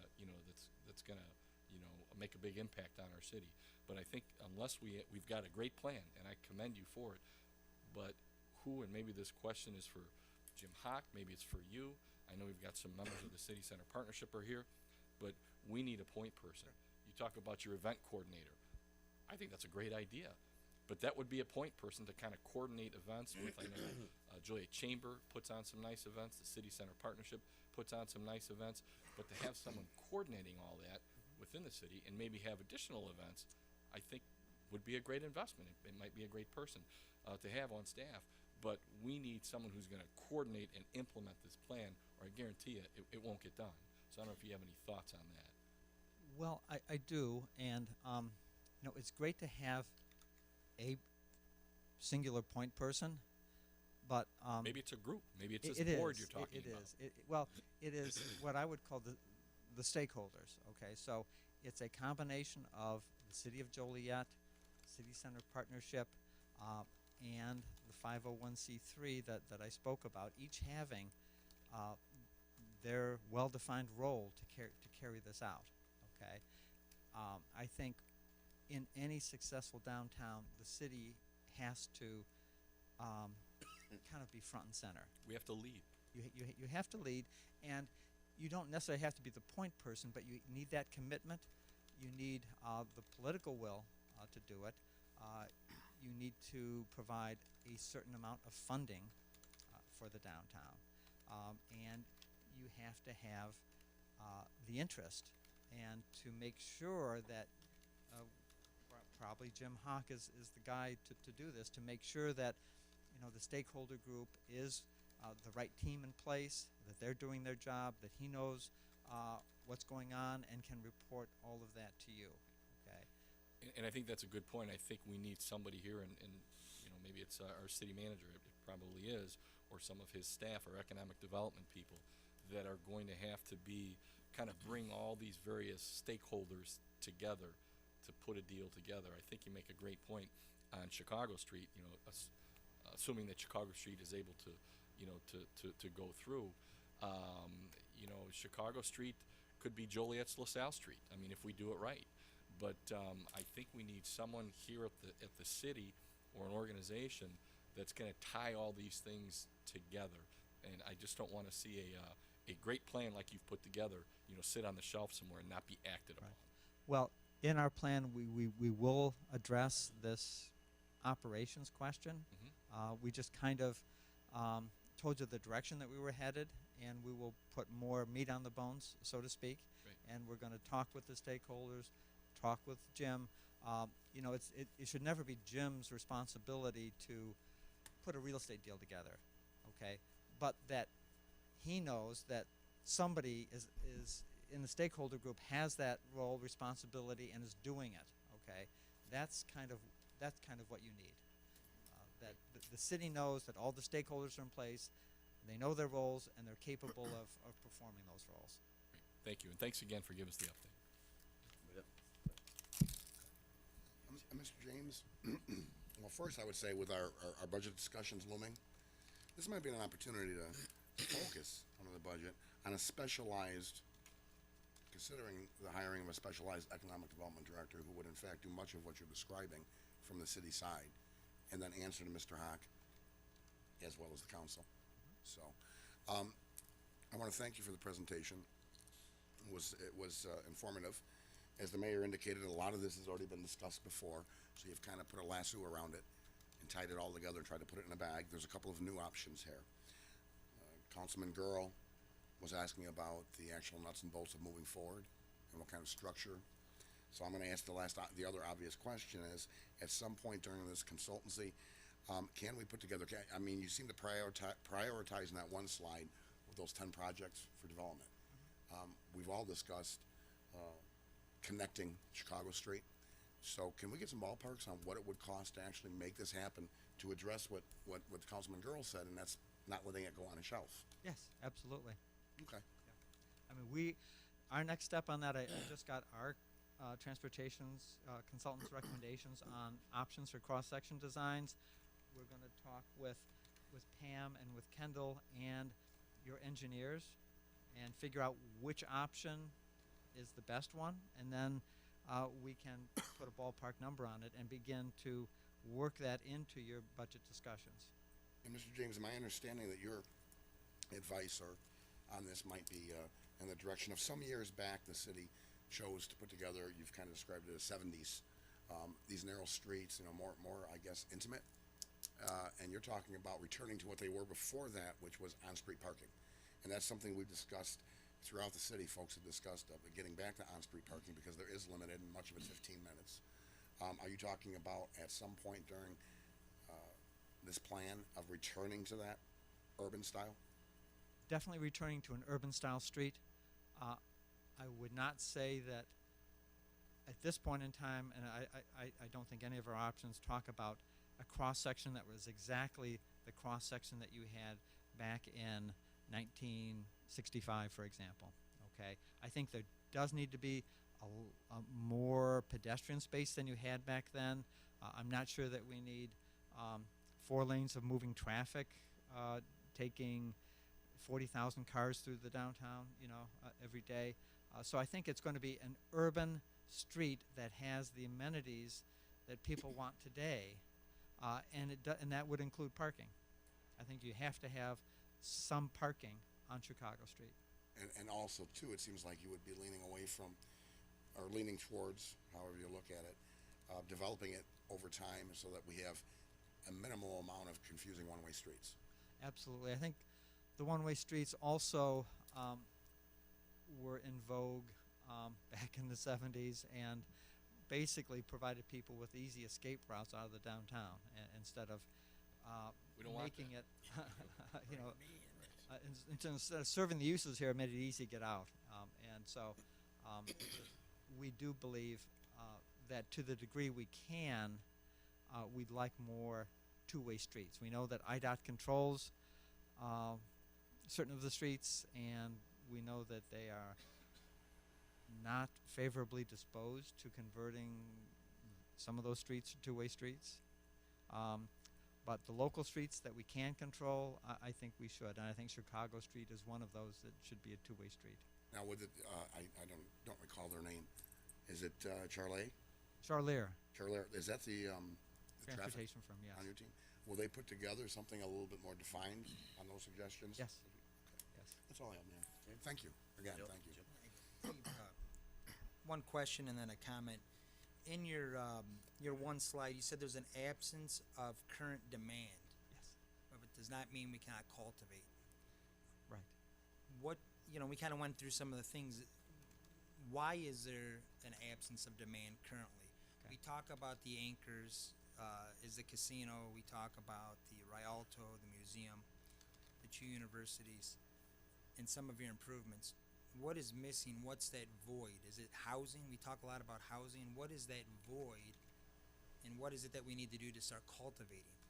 make a big impact on our city. But I think unless we've got a great plan, and I commend you for it, but who, and maybe this question is for Jim Hawk, maybe it's for you. I know we've got some members of the City Center Partnership are here, but we need a point person. You talk about your event coordinator. I think that's a great idea, but that would be a point person to kind of coordinate events with. I know Joliet Chamber puts on some nice events, the City Center Partnership puts on some nice events, but to have someone coordinating all that within the city and maybe have additional events, I think would be a great investment. It might be a great person to have on staff, but we need someone who's going to coordinate and implement this plan, or I guarantee you it won't get done. So I don't know if you have any thoughts on that. Well, I do, and it's great to have a singular point person, but Maybe it's a group. Maybe it's it this board is. you're talking It about. is. It is what I would call the stakeholders. Okay, so it's a combination of the City of Joliet, City Center Partnership, and the 501c3 that I spoke about, each having their well-defined role to carry this out. Okay, I think in any successful downtown, the city has to kind of be front and center. We have to lead. You have to lead, and you don't necessarily have to be the point person, but you need that commitment. You need the political will to do it. You need to provide a certain amount of funding for the downtown, and you have to have the interest, and to make sure that probably Jim Hawk is the guy to do this, to make sure that the stakeholder group is the right team in place, that they're doing their job, that he knows what's going on and can report all of that to you. Okay. And I think that's a good point. I think we need somebody here, and maybe it's our city manager, it probably is, or some of his staff or economic development people that are going to have to be kind of bring all these various stakeholders together to put a deal together. I think you make a great point on Chicago Street, assuming that Chicago Street is able to, to go through. Chicago Street could be Joliet's LaSalle Street. I mean, if we do it right. But I think we need someone here at the city or an organization that's going to tie all these things together. And I just don't want to see a great plan like you've put together, sit on the shelf somewhere and not be acted upon. Well, in our plan, we will address this operations question. We just kind of told you the direction that we were headed, and we will put more meat on the bones, so to speak. Great. And we're going to talk with the stakeholders, talk with Jim. It should never be Jim's responsibility to put a real estate deal together, okay? But that he knows that somebody is in the stakeholder group has that role, responsibility, and is doing it, okay? That's kind of what you need. That the city knows that all the stakeholders are in place, they know their roles, and they're capable of performing those roles. Great. Thank you, and thanks again for giving us the update. Mr. James, well, first I would say with our budget discussions looming, this might be an opportunity to focus on the budget on a specialized, considering the hiring of a specialized economic development director who would in fact do much of what you're describing from the city side, and then answer to Mr. Hawk as well as the council. So I want to thank you for the presentation. It was informative. As the mayor indicated, a lot of this has already been discussed before, so you've kind of put a lasso around it and tied it all together and tried to put it in a bag. There's a couple of new options here. Councilman Girl was asking about the actual nuts and bolts of moving forward and what kind of structure. So I'm going to ask the other obvious question is, at some point during this consultancy, can we put together, I mean, you seem to prioritize in that one slide with those 10 projects for development. We've all discussed connecting Chicago Street. So can we get some ballparks on what it would cost to actually make this happen, to address what Councilman Girl said, and that's not letting it go on a shelf? Yes, absolutely. Okay. I mean, our next step on that, I just got our transportation's consultants' recommendations on options for cross-section designs. We're going to talk with Pam and with Kendall and your engineers and figure out which option is the best one, and then we can put a ballpark number on it and begin to work that into your budget discussions. And Mr. James, my understanding that your advice on this might be in the direction of some years back the city chose to put together, you've kind of described it as 70s, these narrow streets, more I guess intimate, and you're talking about returning to what they were before that, which was on-street parking. And that's something we've discussed throughout the city. Folks have discussed getting back to on-street parking because there is limited and much of it's 15 minutes. Are you talking about at some point during this plan of returning to that urban style? Definitely returning to an urban style street. I would not say that at this point in time, and I don't think any of our options talk about a cross-section that was exactly the cross-section that you had back in 1965, for example. Okay, I think there does need to be a more pedestrian space than you had back then. I'm not sure that we need 4 lanes of moving traffic, taking 40,000 cars through the downtown, every day. So I think it's going to be an urban street that has the amenities that people want today, and that would include parking. I think you have to have some parking on Chicago Street. And also, too, it seems like you would be leaning away from, or leaning towards, however you look at it, developing it over time so that we have a minimal amount of confusing one-way streets. Absolutely. I think the one-way streets also were in vogue back in the 70s and basically provided people with easy escape routes out of the downtown instead of We don't want making that. it, you know, instead of serving the uses here, it made it easy to get out. And so we do believe that to the degree we can, we'd like more two-way streets. We know that IDOT controls certain of the streets, and we know that they are not favorably disposed to converting some of those streets to two-way streets. But the local streets that we can control, I think we should. And I think Chicago Street is one of those that should be a two-way street. Now, with it, I don't recall their name. Is it Charlie? Charlier, Charlie, is that the traffic transportation firm, yes. on your team? Will they put together something a little bit more defined on those suggestions? Yes. Okay. Yes. That's all I have, man. Thank you. Again, thank you. One question and then a comment. In your one slide, you said there's an absence of current demand, Yes. but it does not mean we cannot cultivate. Right. What, we kind of went through some of the things. Why is there an absence of demand currently? Okay. We talk about the anchors, is the casino. We talk about the Rialto, the museum, the two universities, and some of your improvements. What is missing? What's that void? Is it housing? We talk a lot about housing. What is that void? And what is it that we need to do to start cultivating?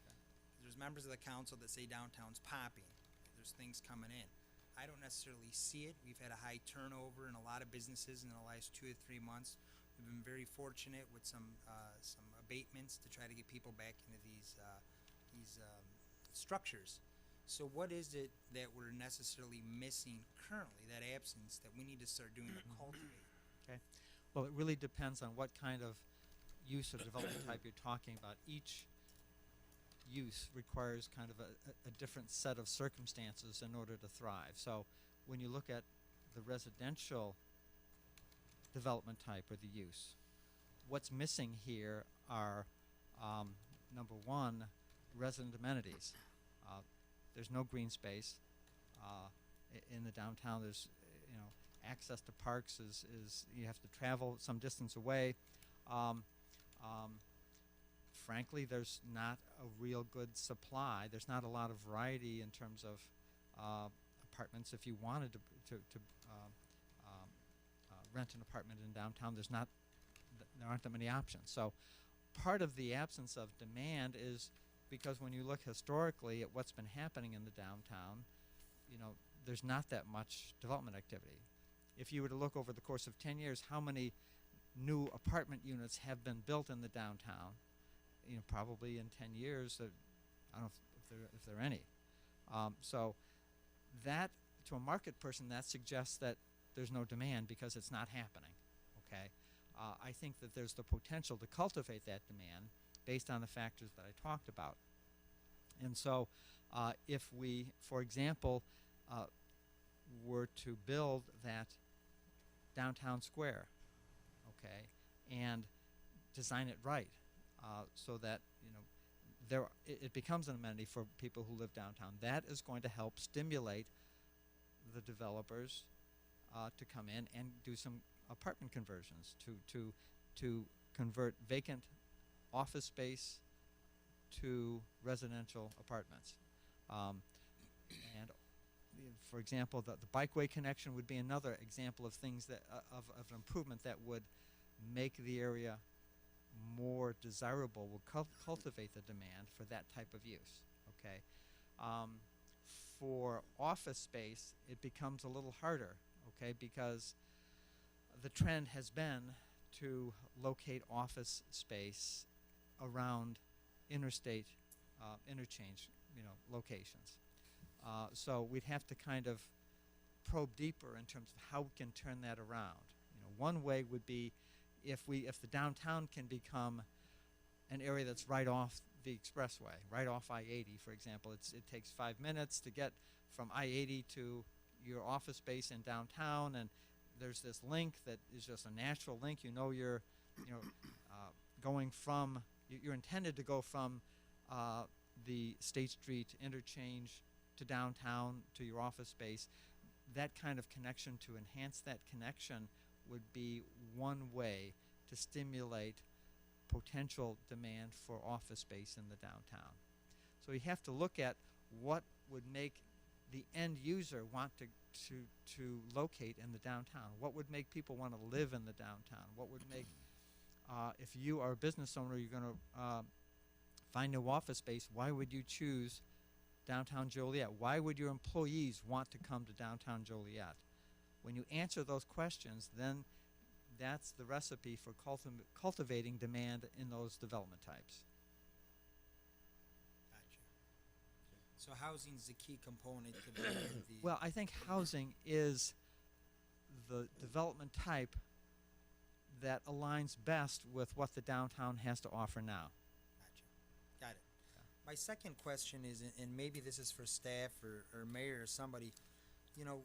There's members of the council that say downtown's popping. There's things coming in. I don't necessarily see it. We've had a high turnover in a lot of businesses in the last 2 or 3 months. We've been very fortunate with some abatements to try to get people back into these structures. So what is it that we're necessarily missing currently, that absence that we need to start doing to cultivate? Okay. Well, it really depends on what kind of use or development type you're talking about. Each use requires kind of a different set of circumstances in order to thrive. So when you look at the residential development type or the use, what's missing here are, number one, resident amenities. There's no green space in the downtown. There's, access to parks is you have to travel some distance away. Frankly, there's not a real good supply. There's not a lot of variety in terms of apartments. If you wanted to rent an apartment in downtown, there aren't that many options. So part of the absence of demand is because when you look historically at what's been happening in the downtown, there's not that much development activity. If you were to look over the course of 10 years, how many new apartment units have been built in the downtown? Probably in 10 years, I don't know if there are any. So that, to a market person, that suggests that there's no demand because it's not happening. Okay, I think that there's the potential to cultivate that demand based on the factors that I talked about. And so if we, for example, were to build that downtown square, okay, and design it right so that it becomes an amenity for people who live downtown, that is going to help stimulate the developers to come in and do some apartment conversions to convert vacant office space to residential apartments. And for example, the bikeway connection would be another example of things that of improvement that would make the area more desirable, will cultivate the demand for that type of use. Okay, for office space, it becomes a little harder. Okay, because the trend has been to locate office space around interstate interchange, locations. So we'd have to kind of probe deeper in terms of how we can turn that around. One way would be if the downtown can become an area that's right off the expressway, right off I-80, for example. It takes 5 minutes to get from I-80 to your office space in downtown, and there's this link that is just a natural link. You're going from, you're intended to go from the State Street interchange to downtown to your office space. that kind of connection, to enhance that connection, would be one way to stimulate potential demand for office space in the downtown. So you have to look at what would make the end user want to locate in the downtown. What would make people want to live in the downtown? What would make, if you are a business owner, you're going to find new office space, why would you choose downtown Joliet? Why would your employees want to come to downtown Joliet? When you answer those questions, then that's the recipe for cultivating demand in those development types. Gotcha. So housing is the key component to the Well, I think housing is the development type that aligns best with what the downtown has to offer now. Gotcha. Got it. My second question is, and maybe this is for staff or mayor or somebody, you know,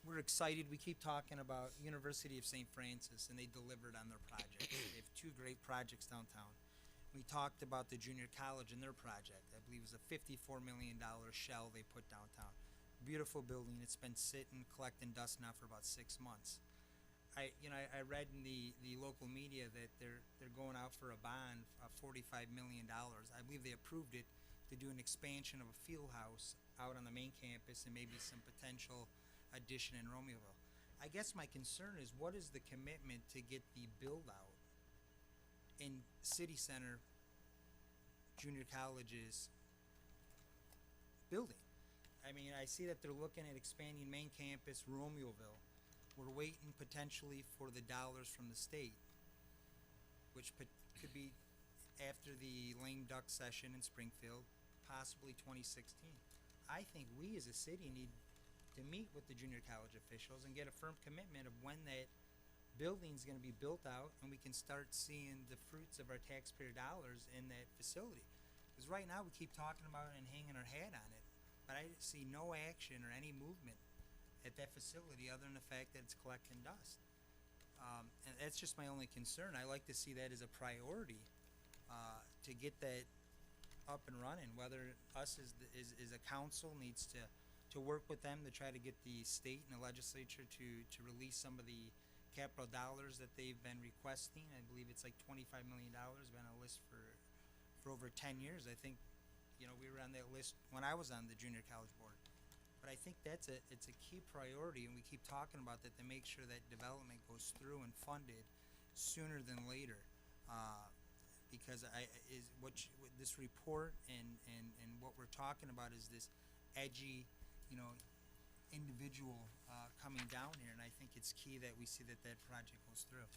we're excited. We keep talking about University of St. Francis, and they delivered on their project. They have two great projects downtown. We talked about the junior college and their project. I believe it was a $54 million shell they put downtown. Beautiful building. It's been sitting, collecting dust now for about 6 months. I read in the local media that they're going out for a bond of $45 million. I believe they approved it to do an expansion of a field house out on the main campus and maybe some potential addition in Romeoville. I guess my concern is, what is the commitment to get the build out in City Center Junior College's building? I mean, I see that they're looking at expanding main campus Romeoville. We're waiting potentially for the dollars from the state, which could be after the lame duck session in Springfield, possibly 2016. I think we as a city need to meet with the junior college officials and get a firm commitment of when that building's going to be built out and we can start seeing the fruits of our taxpayer dollars in that facility. Because right now we keep talking about it and hanging our hat on it, but I see no action or any movement at that facility other than the fact that it's collecting dust. And that's just my only concern. I like to see that as a priority to get that up and running, whether us as a council needs to work with them to try to get the state and the legislature to release some of the capital dollars that they've been requesting. I believe it's like $25 million, been on a list for over 10 years. I think, you know, we were on that list when I was on the junior college board. But I think it's a key priority, and we keep talking about that to make sure that development goes through and funded sooner than later. Because this report and what we're talking about is this edgy, you know, individual coming down here, and I think it's key that we see that project goes through.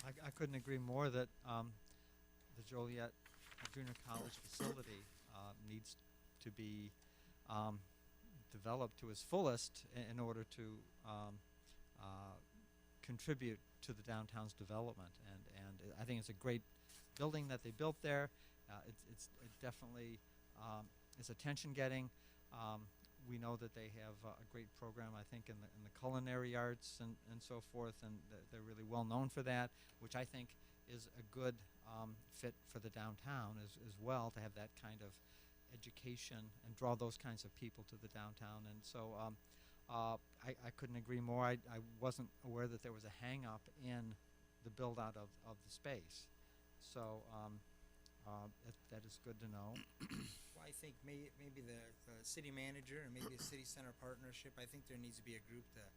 I couldn't agree more that the Joliet Junior College facility needs to be developed to its fullest in order to contribute to the downtown's development. And I think it's a great building that they built there. It definitely is attention-getting. We know that they have a great program, I think, in the culinary arts and so forth, and they're really well known for that, which I think is a good fit for the downtown as well, to have that kind of education and draw those kinds of people to the downtown. And so I couldn't agree more. I wasn't aware that there was a hang-up in the build-out of the space. So that is good to know. Well, I think maybe the city manager and maybe a city center partnership, I think there needs to be a group that,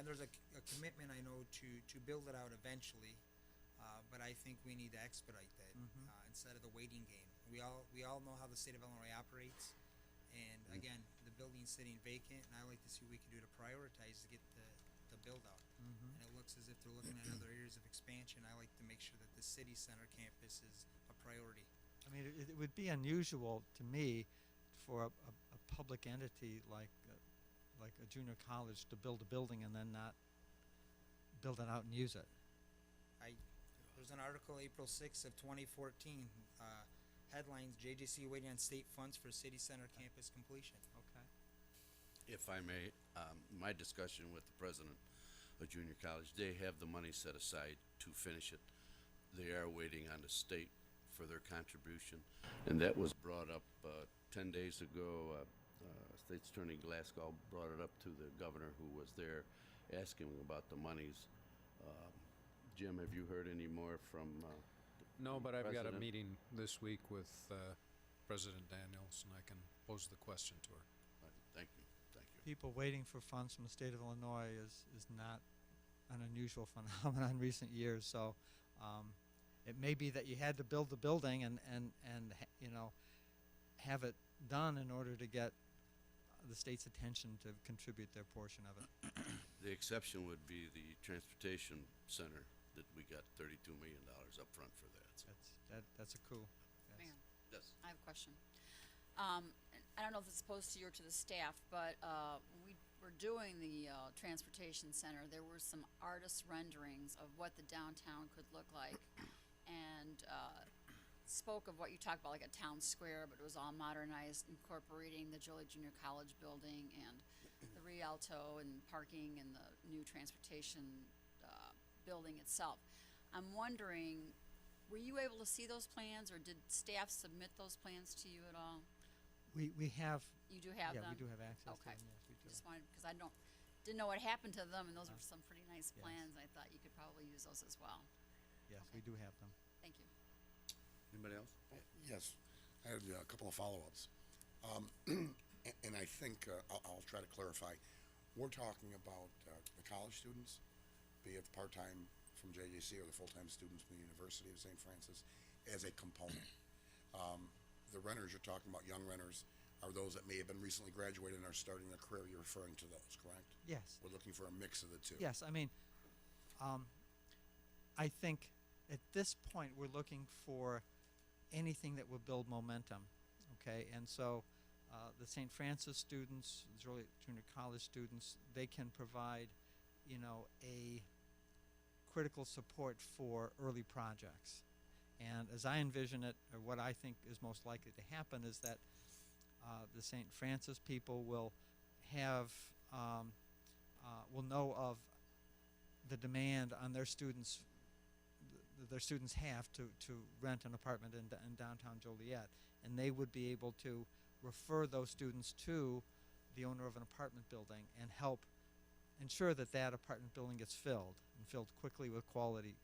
there's a commitment, I know, to build it out eventually, but I think we need to expedite that instead of the waiting game. We all know how the state of Illinois operates, and again, the building's sitting vacant, and I like to see what we can do to prioritize to get the build out. And it looks as if they're looking at other areas of expansion. I like to make sure that the city center campus is a priority. I mean, it would be unusual to me for a public entity like a junior college to build a building and then not build it out and use it. There's an article April 6th of 2014, headlines, JJC waiting on state funds for city center campus completion. Okay. If I may, my discussion with the president of junior college, they have the money set aside to finish it. They are waiting on the state for their contribution, and that was brought up 10 days ago. State's Attorney Glasgow brought it up to the governor who was there, asking him about the monies. Jim, have you heard any more from, No, but I've got a President? meeting this week with President Daniels, and I can pose the question to her. Thank you, thank you. People waiting for funds from the state of Illinois is not an unusual phenomenon in recent years. So it may be that you had to build the building and have it done in order to get the state's attention to contribute their portion of it. The exception would be the transportation center that we got $32 million up front for that. So. That's a coup. Yes. Mayor, Yes. I have a question. I don't know if it's supposed to you or to the staff, but when we were doing the transportation center, there were some artist renderings of what the downtown could look like, and spoke of what you talked about, like a town square, but it was all modernized, incorporating the Joliet Junior College building and the Rialto and parking and the new transportation building itself. I'm wondering, were you able to see those plans, or did staff submit those plans to you at all? We have. You do have Yeah, them? we do have access Okay. to them. Yes, we do. Just wanted, because I didn't know what happened to them, and those were some pretty nice Yes. plans. I thought you could probably use those as well. Yes, Okay. we do have them. Thank you. Anybody else? Yes, I had a couple of follow-ups. And I think, I'll try to clarify. We're talking about the college students, be it part-time from JJC or the full-time students from the University of St. Francis, as a component. The renters you're talking about, young renters, are those that may have been recently graduated and are starting their career. You're referring to those, correct? Yes. We're looking for a mix of the two. Yes, I mean, I think at this point we're looking for anything that will build momentum, okay? And so the St. Francis students, the Joliet Junior College students, they can provide, a critical support for early projects. And as I envision it, or what I think is most likely to happen, is that the St. Francis people will have, will know of the demand on their students, their students have to rent an apartment in downtown Joliet, and they would be able to refer those students to the owner of an apartment building and help ensure that that apartment building gets filled, and filled quickly with quality,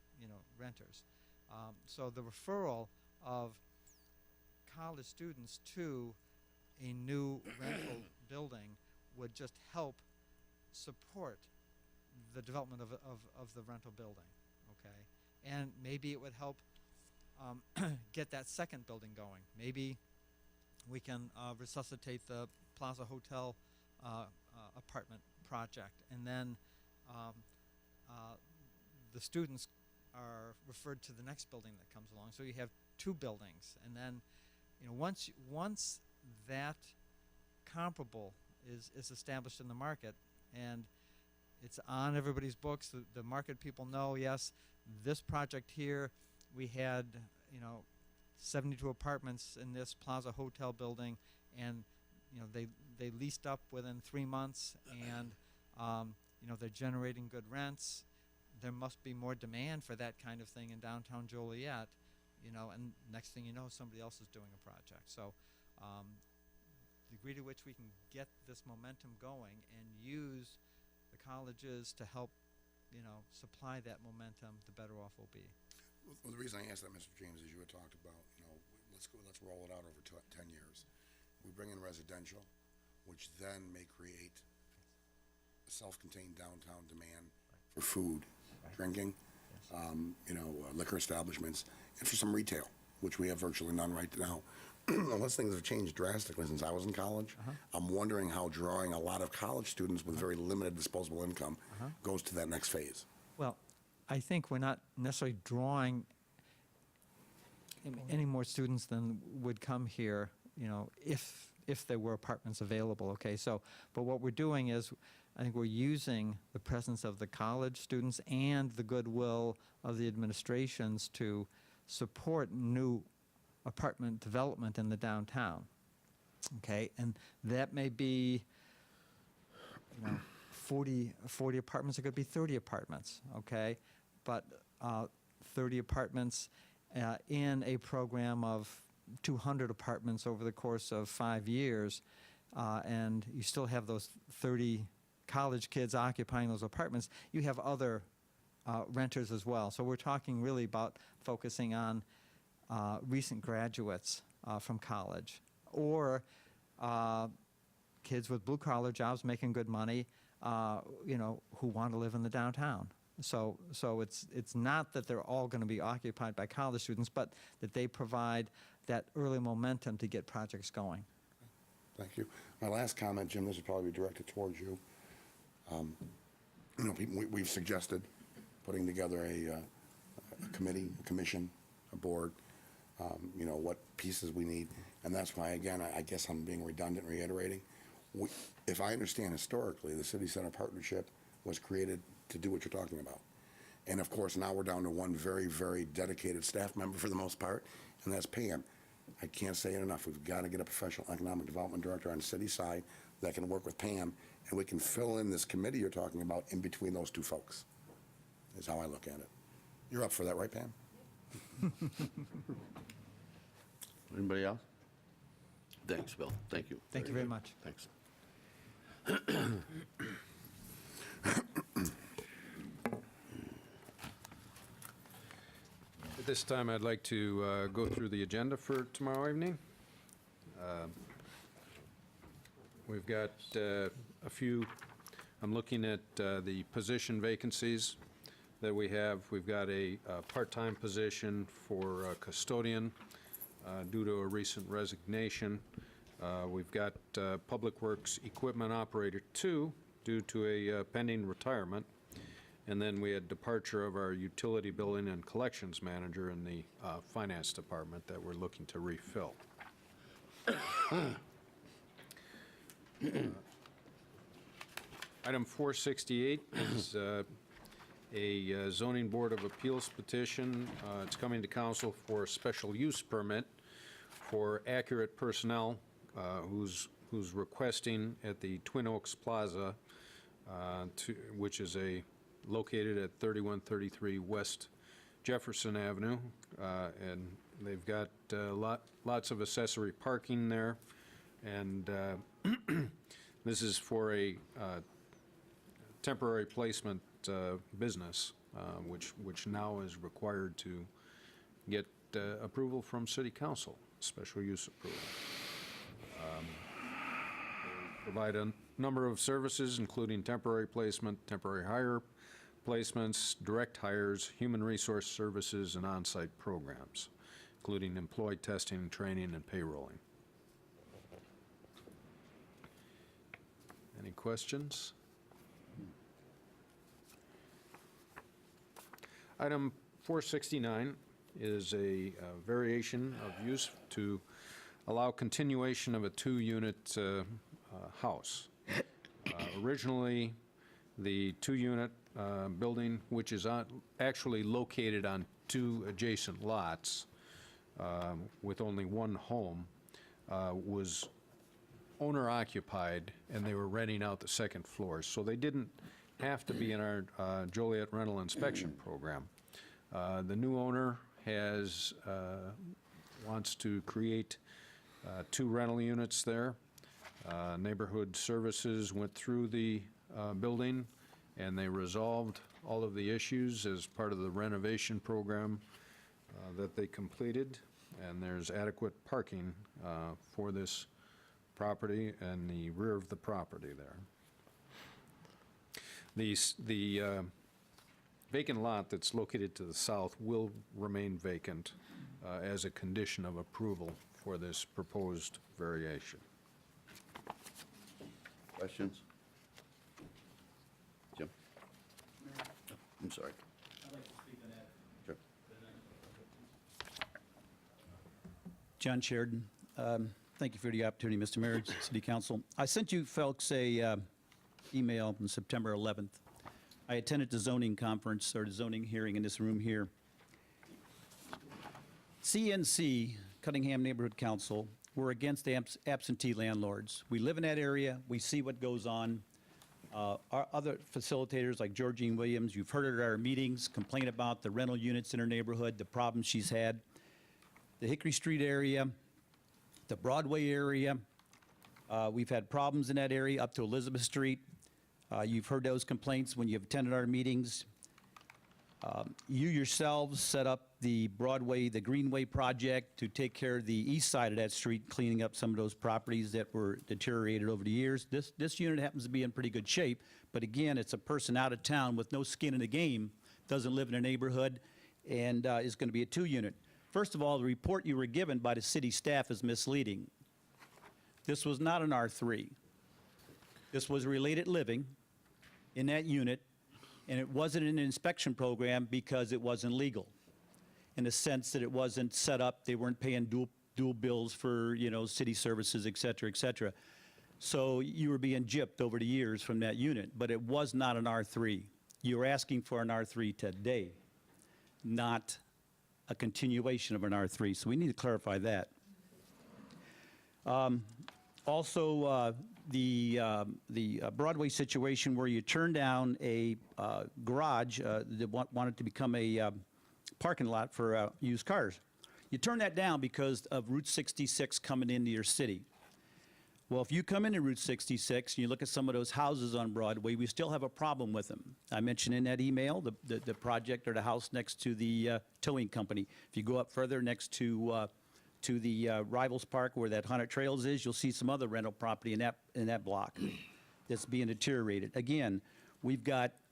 renters. So the referral of college students to a new rental building would just help support the development of the rental building, okay? And maybe it would help get that second building going. Maybe we can resuscitate the Plaza Hotel apartment project, and then the students are referred to the next building that comes along. So you have two buildings, and then once that comparable is established in the market, and it's on everybody's books, the market people know, yes, this project here, we had 72 apartments in this Plaza Hotel building, and they leased up within 3 months, and they're generating good rents. There must be more demand for that kind of thing in downtown Joliet, and next thing you know, somebody else is doing a project. So the degree to which we can get this momentum going and use the colleges to help, supply that momentum, the better off we'll be. Well, the reason I asked that, Mr. James, is you had talked about, let's roll it out over 10 years. We bring in residential, which then may create a self-contained downtown demand for food, drinking, liquor establishments, and for some retail, which we have virtually none right now. Unless things have changed drastically since I was in college, I'm wondering how drawing a lot of college students with very limited disposable income goes to that next phase. Well, I think we're not necessarily drawing any more students than would come here, if there were apartments available, okay? So, but what we're doing is, I think we're using the presence of the college students and the goodwill of the administrations to support new apartment development in the downtown, okay? And that may be, 40 apartments, it could be 30 apartments, okay? But 30 apartments in a program of 200 apartments over the course of 5 years and you still have those 30 college kids occupying those apartments, you have other renters as well. So we're talking really about focusing on recent graduates from college, or kids with blue-collar jobs making good money, who want to live in the downtown. So it's not that they're all going to be occupied by college students, but that they provide that early momentum to get projects going. Thank you. My last comment, Jim, this will probably be directed towards you. We've suggested putting together a committee, a commission, a board, what pieces we need. And that's why, again, I guess I'm being redundant, reiterating. If I understand historically, the City Center Partnership was created to do what you're talking about. And of course, now we're down to one very, very dedicated staff member for the most part, and that's Pam. I can't say it enough. We've got to get a professional economic development director on the city side that can work with Pam, and we can fill in this committee you're talking about in between those two folks, is how I look at it. You're up for that, right, Pam? Anybody else? Thanks, Bill. Thank you. Thank you very much. Thanks. At this time, I'd like to go through the agenda for tomorrow evening. We've got a few, I'm looking at the position vacancies that we have. We've got a part-time position for custodian due to a recent resignation. We've got Public Works Equipment Operator 2 due to a pending retirement. And then we had departure of our Utility Billing and Collections Manager in the Finance Department that we're looking to refill. Item 468 is a zoning board of appeals petition. It's coming to council for a special use permit for Accurate Personnel, who's requesting at the Twin Oaks Plaza, which is located at 3133 West Jefferson Avenue, and they've got lots of accessory parking there, and this is for a temporary placement business, which now is required to get approval from City Council, special use approval. They provide a number of services, including temporary placement, temporary hire placements, direct hires, human resource services, and on-site programs, including employee testing, training, and payrolling. Any questions? Item 469 is a variation of use to allow continuation of a two-unit house. Originally, the two-unit building, which is actually located on two adjacent lots with only one home, was owner-occupied, and they were renting out the second floor. So they didn't have to be in our Joliet rental inspection program. The new owner wants to create two rental units there. Neighborhood Services went through the building, and they resolved all of the issues as part of the renovation program that they completed, and there's adequate parking for this property and the rear of the property there. The vacant lot that's located to the south will remain vacant as a condition of approval for this proposed variation. Questions? Jim? I'm sorry. I'd like to speak on that. Sure. John Sheridan. Thank you for the opportunity, Mr. Mayor, City Council. I sent you folks a email on September 11th. I attended the zoning conference, or the zoning hearing in this room here. CNC, Cunningham Neighborhood Council, we're against absentee landlords. We live in that area. We see what goes on. Our other facilitators like Georgine Williams, you've heard her at our meetings, complain about the rental units in her neighborhood, the problems she's had. The Hickory Street area, the Broadway area, We've had problems in that area up to Elizabeth Street. You've heard those complaints when you've attended our meetings. You yourselves set up the Broadway, the Greenway project to take care of the east side of that street, cleaning up some of those properties that were deteriorated over the years. This unit happens to be in pretty good shape, but again, it's a person out of town with no skin in the game, doesn't live in a neighborhood, and is going to be a 2-unit. First of all, the report you were given by the city staff is misleading. This was not an R3. This was related living in that unit, and it wasn't an inspection program because it wasn't legal, in the sense that it wasn't set up, they weren't paying dual bills for, city services, et cetera, et cetera. So you were being gypped over the years from that unit, but it was not an R3. You're asking for an R3 today, not a continuation of an R3. So we need to clarify that. Also, the Broadway situation where you turned down a garage that wanted to become a parking lot for used cars. You turned that down because of Route 66 coming into your city. Well, if you come into Route 66 and you look at some of those houses on Broadway, we still have a problem with them. I mentioned in that email the project or the house next to the towing company. If you go up further next to the Rivals Park where that Haunted Trails is, you'll see some other rental property in that block that's being deteriorated. Again,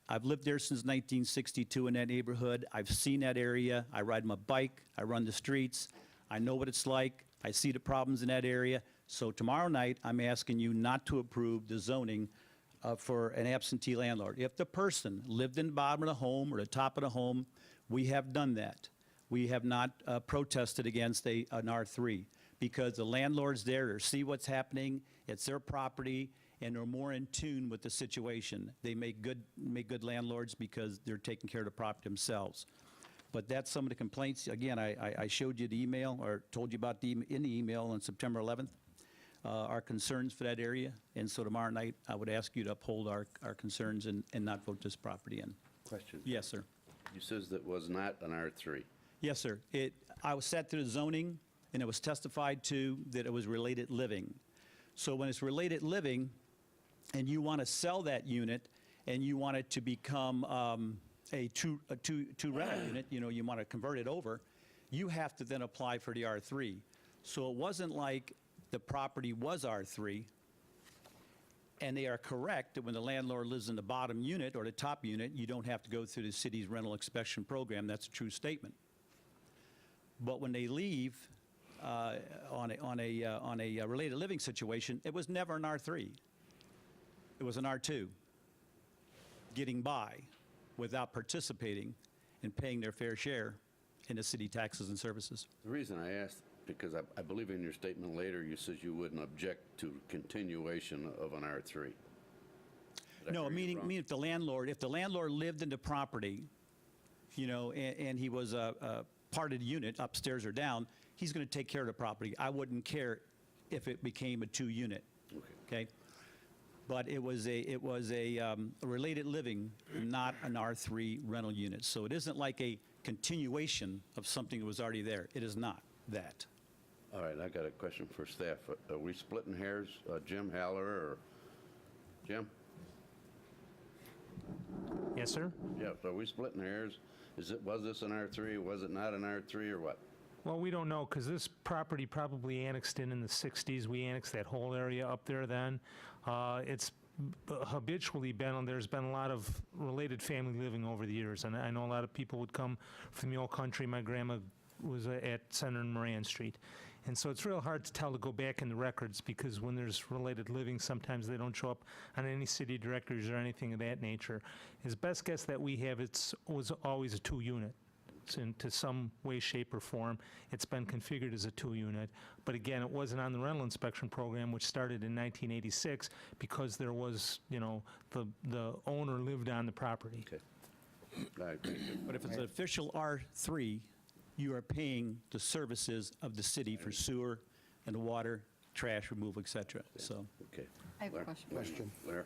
I've lived there since 1962 in that neighborhood. I've seen that area. I ride my bike. I run the streets. I know what it's like. I see the problems in that area. So tomorrow night, I'm asking you not to approve the zoning for an absentee landlord. If the person lived in the bottom of the home or the top of the home, we have done that. We have not protested against an R3 because the landlord's there to see what's happening. It's their property, and they're more in tune with the situation. They make good landlords because they're taking care of the property themselves. But that's some of the complaints. Again, I showed you the email, or told you about in the email on September 11th, our concerns for that area. And so tomorrow night, I would ask you to uphold our concerns and not vote this property in. Question. Yes, sir. You says that was not an R3. Yes, sir. I was sat through the zoning, and it was testified to that it was related living. So when it's related living, and you want to sell that unit, and you want it to become a two rental unit, you want to convert it over, you have to then apply for the R3. So it wasn't like the property was R3, and they are correct that when the landlord lives in the bottom unit or the top unit, you don't have to go through the city's rental inspection program. That's a true statement. But when they leave on a related living situation, it was never an R3. It was an R2, getting by without participating and paying their fair share in the city taxes and services. The reason I asked, because I believe in your statement later, you said you wouldn't object to continuation of an R3. Did I No, hear you meaning wrong? if the landlord lived in the property, and he was a part of the unit, upstairs or down, he's going to take care of the property. I wouldn't care if it became a 2-unit. Okay? But it was a related living, not an R3 rental unit. So it isn't like a continuation of something that was already there. It is not that. All right, I got a question for staff. Are we splitting hairs, Jim Haller or Jim? Yes, sir. Yeah, so are we splitting hairs? Was this an R3? Was it not an R3 or what? Well, we don't know because this property probably annexed in the 60s. We annexed that whole area up there then. It's habitually there's been a lot of related family living over the years. And I know a lot of people would come from the old country. My grandma was at Center and Moran Street. And so it's real hard to tell to go back in the records because when there's related living, sometimes they don't show up on any city directories or anything of that nature. His best guess that we have, was always a 2-unit. Into some way, shape, or form. It's been configured as a 2-unit. But again, it wasn't on the rental inspection program, which started in 1986 because there was, the owner lived on the property. Okay. All right, thank you. But if it's an official R3, you are paying the services of the city for sewer and water, trash removal, et cetera. So, Okay. I have a Blair? question. Blair?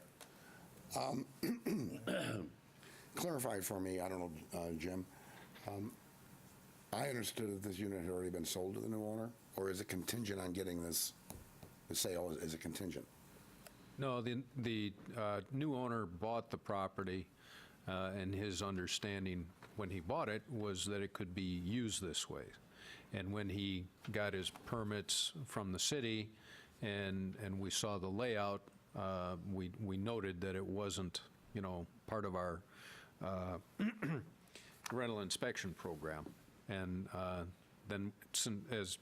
Clarify for me, I don't know, Jim. I understood that this unit had already been sold to the new owner, or is it contingent on getting this the sale is a contingent? No, the new owner bought the property, and his understanding when he bought it was that it could be used this way. And when he got his permits from the city and we saw the layout, we noted that it wasn't, part of our rental inspection program. And then, as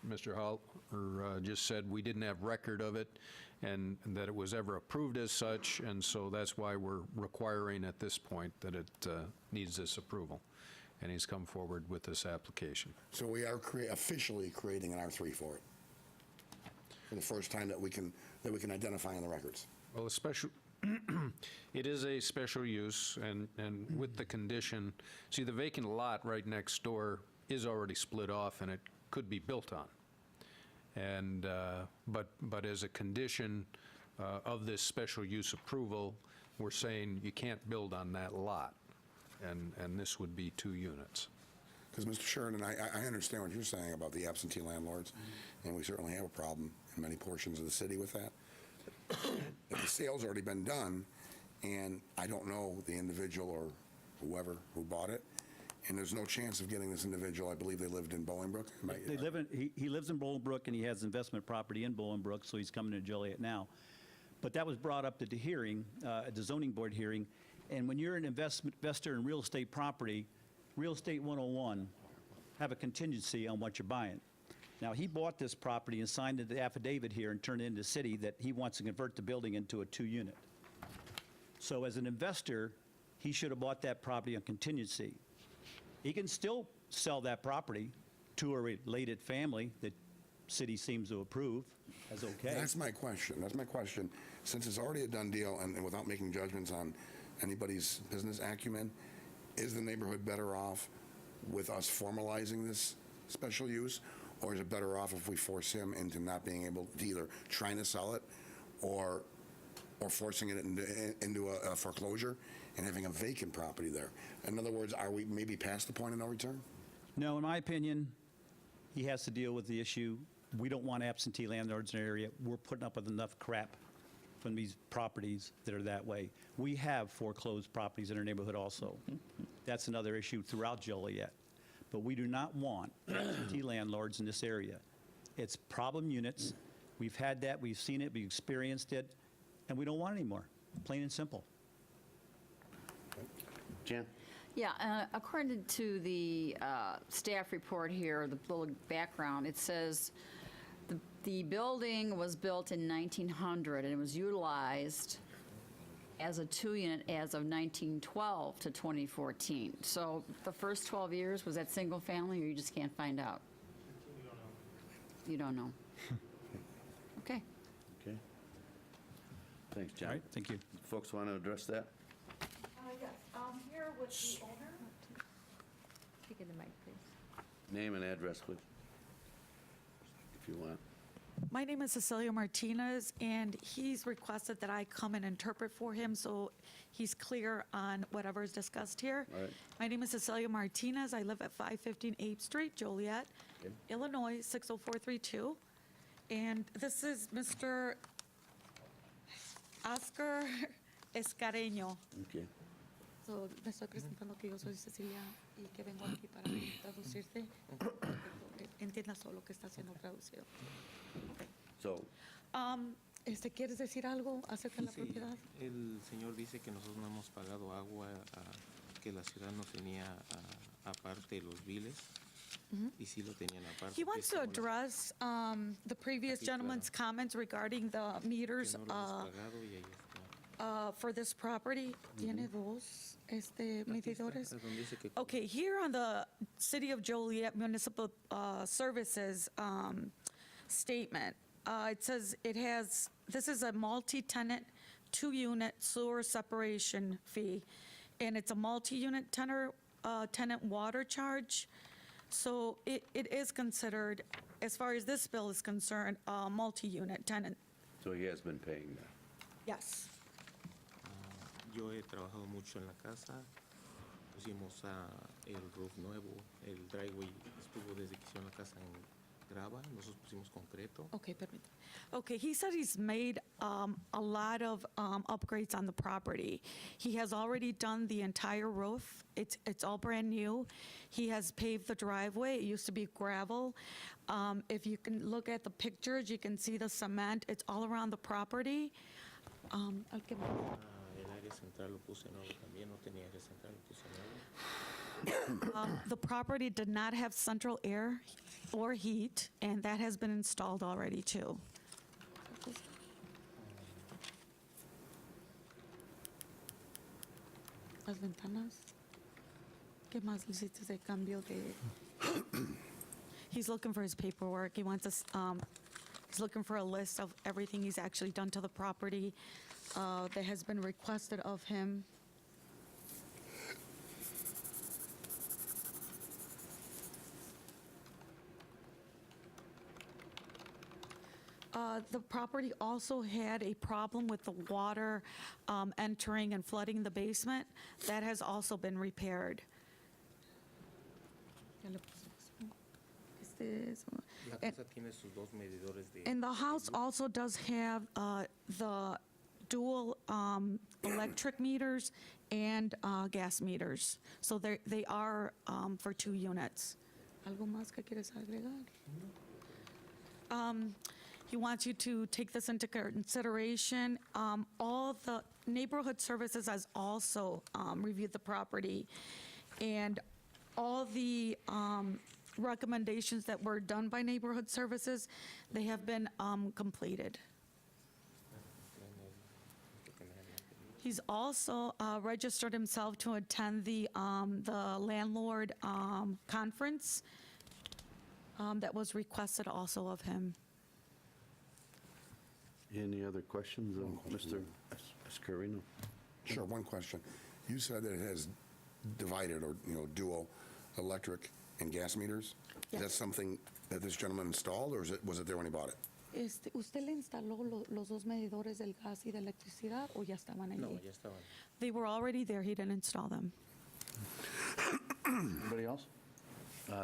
Mr. Holler just said, we didn't have record of it and that it was ever approved as such, and so that's why we're requiring at this point that it needs this approval. And he's come forward with this application. So we are officially creating an R3 for it, for the first time that we can identify in the records. Well, it is a special use, and with the condition, see, the vacant lot right next door is already split off, and it could be built on. And, but as a condition of this special use approval, we're saying you can't build on that lot, and this would be 2 units. Because, Mr. Sheridan, I understand what you're saying about the absentee landlords, and we certainly have a problem in many portions of the city with that. But the sale's already been done, and I don't know the individual or whoever who bought it, and there's no chance of getting this individual. I believe they lived in Bolingbrook. He lives in Bolingbrook, and he has investment property in Bolingbrook, so he's coming to Joliet now. But that was brought up at the hearing, at the zoning board hearing, and when you're an investor in real estate property, Real Estate 101 have a contingency on what you're buying. Now, he bought this property and signed the affidavit here and turned it into the city that he wants to convert the building into a 2-unit. So as an investor, he should have bought that property on contingency. He can still sell that property to a related family that city seems to approve as okay. That's my question. That's my question. Since it's already a done deal, and without making judgments on anybody's business acumen, is the neighborhood better off with us formalizing this special use, or is it better off if we force him into not being able to either trying to sell it or forcing it into a foreclosure and having a vacant property there? In other words, are we maybe past the point of no return? No, in my opinion, he has to deal with the issue. We don't want absentee landlords in our area. We're putting up with enough crap from these properties that are that way. We have foreclosed properties in our neighborhood also. That's another issue throughout Joliet. But we do not want absentee landlords in this area. It's problem units. We've had that, we've seen it, we've experienced it, and we don't want it anymore, plain and simple. Jan? Yeah, according to the staff report here, the little background, it says the building was built in 1900 and it was utilized as a 2-unit as of 1912 to 2014. So the first 12 years, was that single family, or you just can't find out? You don't know. Okay. Okay. Thanks, John. All right, thank you. Folks want to address that? Yes, here with the owner. Speak in the mic, please. Name and address, please, if you want. My name is Cecilia Martinez, and he's requested that I come and interpret for him so he's clear on whatever is discussed here. All right. My name is Cecilia Martinez. I live at 515 Ape Street, Joliet, Okay. Illinois, 60432. And this is Mr. Oscar Escareño. Okay. So, le estoy presentando que yo soy Cecilia y que vengo aquí para traducirte, que entiendas todo lo que está siendo traducido. So, ¿Quieres decir algo acerca de la Sí, propiedad? el señor dice que nosotros no hemos pagado agua, que la ciudad no tenía aparte los biles, y sí lo tenían aparte. He wants to address the previous Aquí, gentleman's comments regarding the meters que no lo hemos pagado y ahí está. for this property. Tiene dos Aquí está, medidores. donde dice que Okay, here on the City of Joliet Municipal Services statement, it says this is a multi-tenant, 2-unit sewer separation fee, and it's a multi-unit tenant water charge. So it is considered, as far as this bill is concerned, a multi-unit tenant. so he has been paying that. Yes. yo he trabajado mucho en la casa, pusimos el roof nuevo, el driveway estuvo desde que hicieron la casa en grava, nosotros pusimos concreto. Okay, permíteme. Okay, he said he's made a lot of upgrades on the property. He has already done the entire roof. It's all brand new. He has paved the driveway. It used to be gravel. If you can look at the pictures, you can see the cement. It's all around the property. I'll give him- El área central lo puse nuevo también, no tenía área central, lo puse nuevo. The property did not have central air or heat, and that has been installed already too. Las ventanas. ¿Qué más le hiciste de cambio de? He's looking for his paperwork. He wants us, he's looking for a list of everything he's actually done to the property that has been requested of him. The property also had a problem with the water entering and flooding the basement. That has also been repaired. La casa tiene sus dos medidores de... And the house also does have the dual electric meters and gas meters. So they are for 2 units. ¿Algo más que quieres agregar? He wants you to take this into consideration. All the neighborhood services has also reviewed the property, and all the recommendations that were done by neighborhood services, they have been completed. He's also registered himself to attend the landlord conference that was requested also of him. Any other questions of Mr. Escarino? Sure, one question. You said that it has divided or, dual electric and gas meters? Is that Yes. something that this gentleman installed, or was it there when he bought it? ¿Usted le instaló los dos medidores del gas y de electricidad o ya estaban allí? No, ya estaban. They were already there, he didn't install them. Anybody else?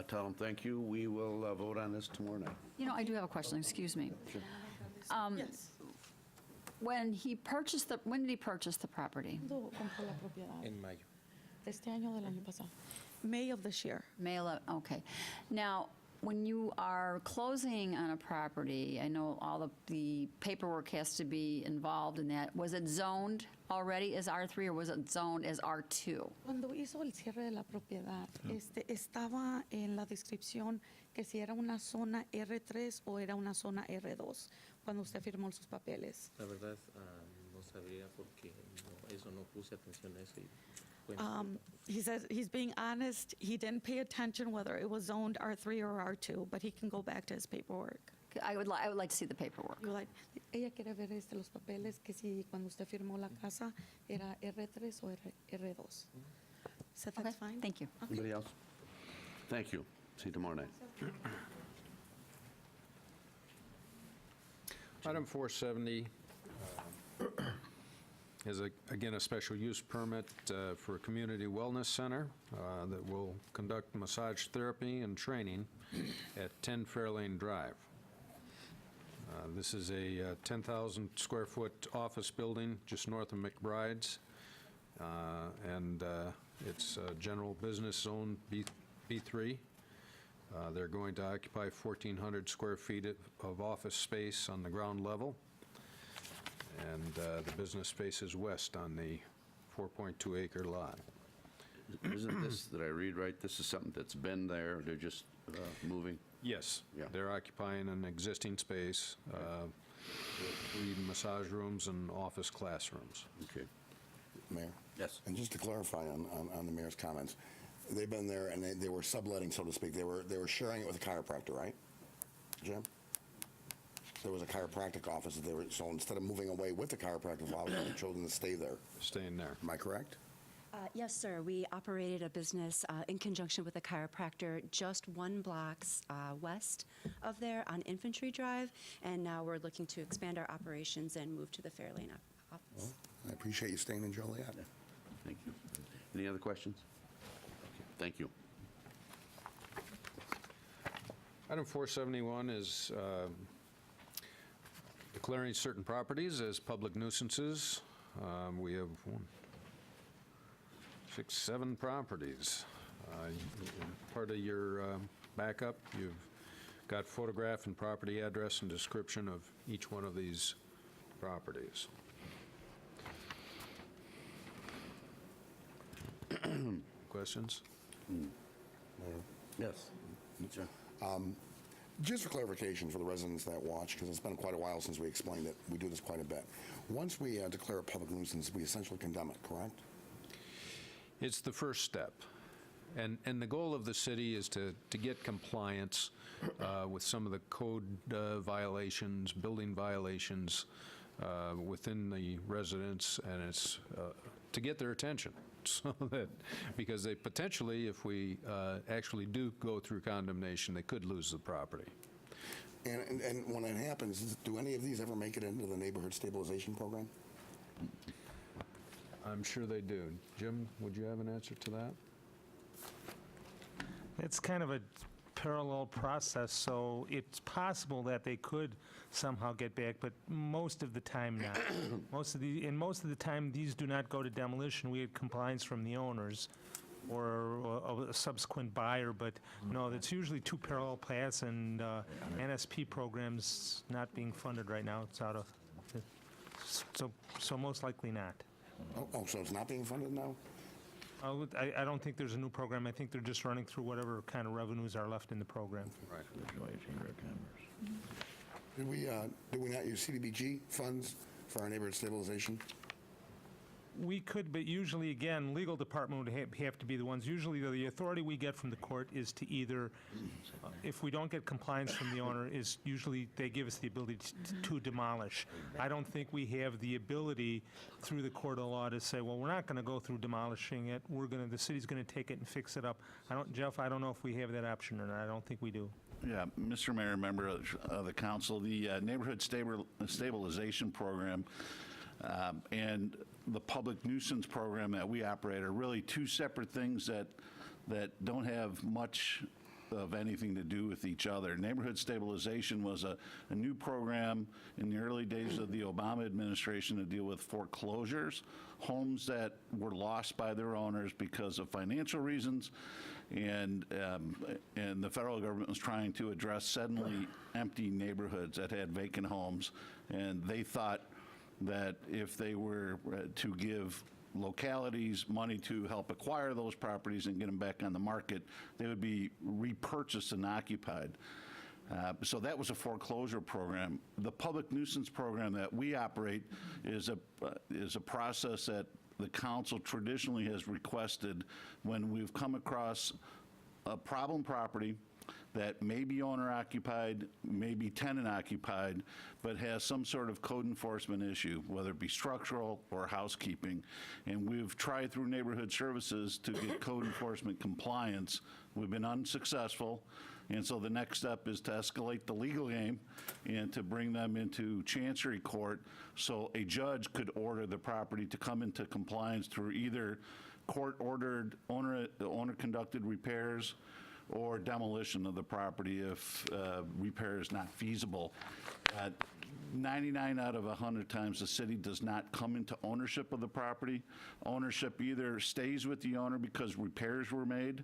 Tell them thank you. We will vote on this tomorrow night. You know, I do have a question, excuse me. Yes. When did he purchase the property? ¿Cuándo compró la propiedad? En mayo. De este año o del año pasado? May of this year. May 11, okay. Now, when you are closing on a property, I know all the paperwork has to be involved in that. Was it zoned already as R3 or was it zoned as R2? Cuando hizo el cierre de la propiedad, estaba en la descripción que si era una zona R3 o era una zona R2 cuando usted firmó sus papeles. La verdad, no sabría porque no puse atención a eso. Y, He says he's being honest. He didn't pay attention whether it was zoned R3 or R2, but he can go back to his paperwork. I would like to see the paperwork. You're like, ella quiere ver los papeles que si cuando usted firmó la casa era R3 o R2. So Okay, that's fine. thank you. Anybody else? Thank you. See you tomorrow night. Item 470 is, again, a special use permit for a community wellness center that will conduct massage therapy and training at 10 Fairlane Drive. This is a 10,000 square foot office building just north of McBride's, and it's a general business zone B3. They're going to occupy 1,400 square feet of office space on the ground level, and the business space is west on the 4.2 acre lot. Isn't this, did I read right? This is something that's been there, they're just moving? Yes, Yeah. they're occupying an existing space, with 3 massage rooms and office classrooms. Okay. Mayor? Yes. And just to clarify on the mayor's comments, they've been there and they were subletting, so to speak. They were sharing it with a chiropractor, right? Jim? There was a chiropractic office that so instead of moving away with the chiropractic office, they chosen to stay there. Staying there. Am I correct? Yes, sir. We operated a business in conjunction with a chiropractor just 1 block west of there on Infantry Drive, and now we're looking to expand our operations and move to the Fairlane office. Well, I appreciate you staying in Joliet. Thank you. Any other questions? Okay, thank you. Item 471 is declaring certain properties as public nuisances. We have 6, 7 properties. Part of your backup, you've got photograph and property address and description of each one of these properties. Questions? Yes. Just for clarification for the residents that watch, because it's been quite a while since we explained it, we do this quite a bit. Once we declare a public nuisance, we essentially condemn it, correct? It's the first step. And the goal of the city is to get compliance with some of the code violations, building violations within the residents, and it's to get their attention. So that, because they potentially, if we actually do go through condemnation, they could lose the property. And when it happens, do any of these ever make it into the neighborhood stabilization program? I'm sure they do. Jim, would you have an answer to that? It's kind of a parallel process, so it's possible that they could somehow get back, but most of the time not. Most of the time, these do not go to demolition. We had compliance from the owners or a subsequent buyer, but no, it's usually 2 parallel paths, and NSP programs not being funded right now. It's out of, so most likely not. Oh, so it's not being funded now? I don't think there's a new program. I think they're just running through whatever kind of revenues are left in the program. Right. Do we not use CDBG funds for our neighborhood stabilization? We could, but usually, again, legal department would have to be the ones. Usually, the authority we get from the court is to either, if we don't get compliance from the owner, is usually they give us the ability to demolish. I don't think we have the ability through the court of law to say, well, we're not going to go through demolishing it. The city's going to take it and fix it up. Jeff, I don't know if we have that option or not. I don't think we do. Yeah, Mr. Mayor, member of the council, the Neighborhood Stabilization Program and the public nuisance program that we operate are really 2 separate things that don't have much of anything to do with each other. Neighborhood stabilization was a new program in the early days of the Obama administration to deal with foreclosures, homes that were lost by their owners because of financial reasons, and the federal government was trying to address suddenly empty neighborhoods that had vacant homes, and they thought that if they were to give localities money to help acquire those properties and get them back on the market, they would be repurchased and occupied. So that was a foreclosure program. The public nuisance program that we operate is a process that the council traditionally has requested when we've come across a problem property that may be owner-occupied, may be tenant-occupied, but has some sort of code enforcement issue, whether it be structural or housekeeping. And we've tried through neighborhood services to get code enforcement compliance. We've been unsuccessful, and so the next step is to escalate the legal game and to bring them into chancery court so a judge could order the property to come into compliance through either court-ordered, owner-conducted repairs or demolition of the property if repair is not feasible. 99 out of 100 times the city does not come into ownership of the property. Ownership either stays with the owner because repairs were made,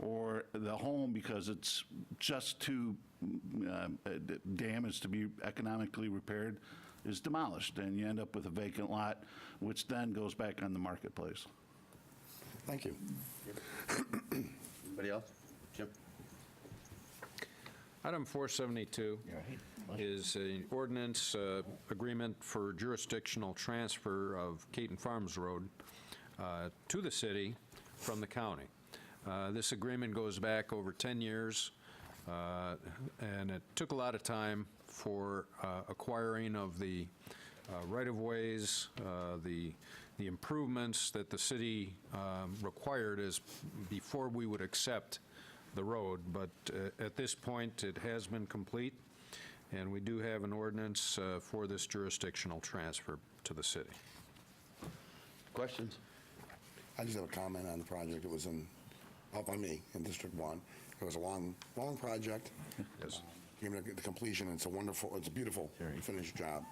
or the home because it's just too damaged to be economically repaired is demolished, and you end up with a vacant lot, which then goes back on the marketplace. Thank you. Anybody else? Jim? Item 472 is an ordinance agreement for jurisdictional transfer of Caton Farms Road to the city from the county. This agreement goes back over 10 years, and it took a lot of time for acquiring of the right-of-ways, the improvements that the city required as before we would accept the road, but at this point it has been complete, and we do have an ordinance for this jurisdictional transfer to the city. Questions? I just have a comment on the project. It was out by me in District 1. It was a long project. Yes. came to the completion. It's a beautiful finished job.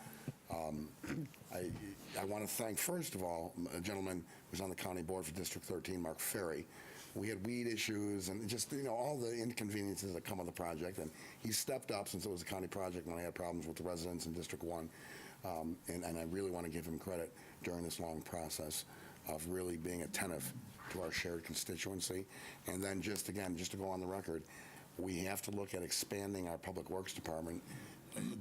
I want to thank, first of all, a gentleman who's on the county board for District 13, Mark Ferry. We had weed issues and just, all the inconveniences that come with the project. And he stepped up since it was a county project when I had problems with the residents in District 1. And I really want to give him credit during this long process of really being attentive to our shared constituency. And then just to go on the record, we have to look at expanding our Public Works Department.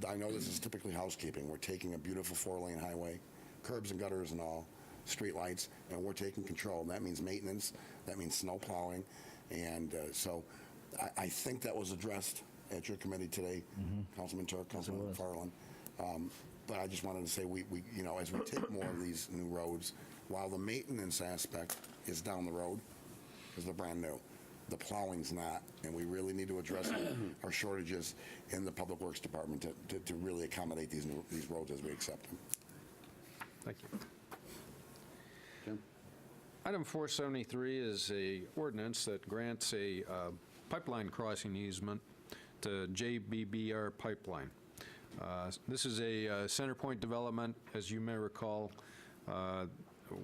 I know this is typically housekeeping. We're taking a beautiful 4-lane highway, curbs and gutters and all, street lights, and we're taking control. And that means maintenance, that means snow plowing. And so I think that was addressed at your committee today, Councilman Turk, Councilman McFarland. But I just wanted to say, we as we take more of these new roads, while the maintenance aspect is down the road, because they're brand new, the plowing's not, and we really need to address our shortages in the Public Works Department to really accommodate these roads as we accept them. Thank you. Item 473 is a ordinance that grants a pipeline crossing easement to JBBR Pipeline. This is a center point development. As you may recall,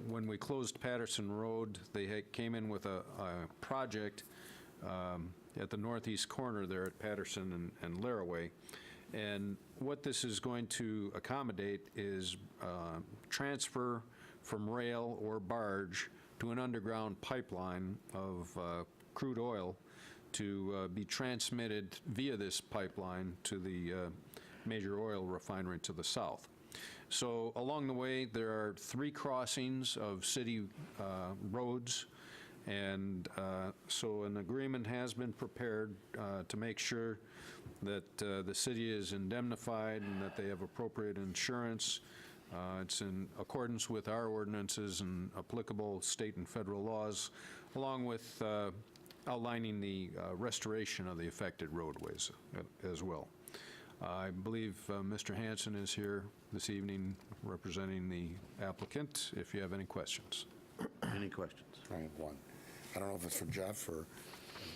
when we closed Patterson Road, they came in with a project at the northeast corner there at Patterson and Laraway. And what this is going to accommodate is transfer from rail or barge to an underground pipeline of crude oil to be transmitted via this pipeline to the major oil refinery to the south. So along the way, there are 3 crossings of city roads, and so an agreement has been prepared to make sure that the city is indemnified and that they have appropriate insurance. It's in accordance with our ordinances and applicable state and federal laws, along with outlining the restoration of the affected roadways as well. I believe Mr. Hanson is here this evening representing the applicant, if you have any questions. Any questions? I have one. I don't know if it's for Jeff or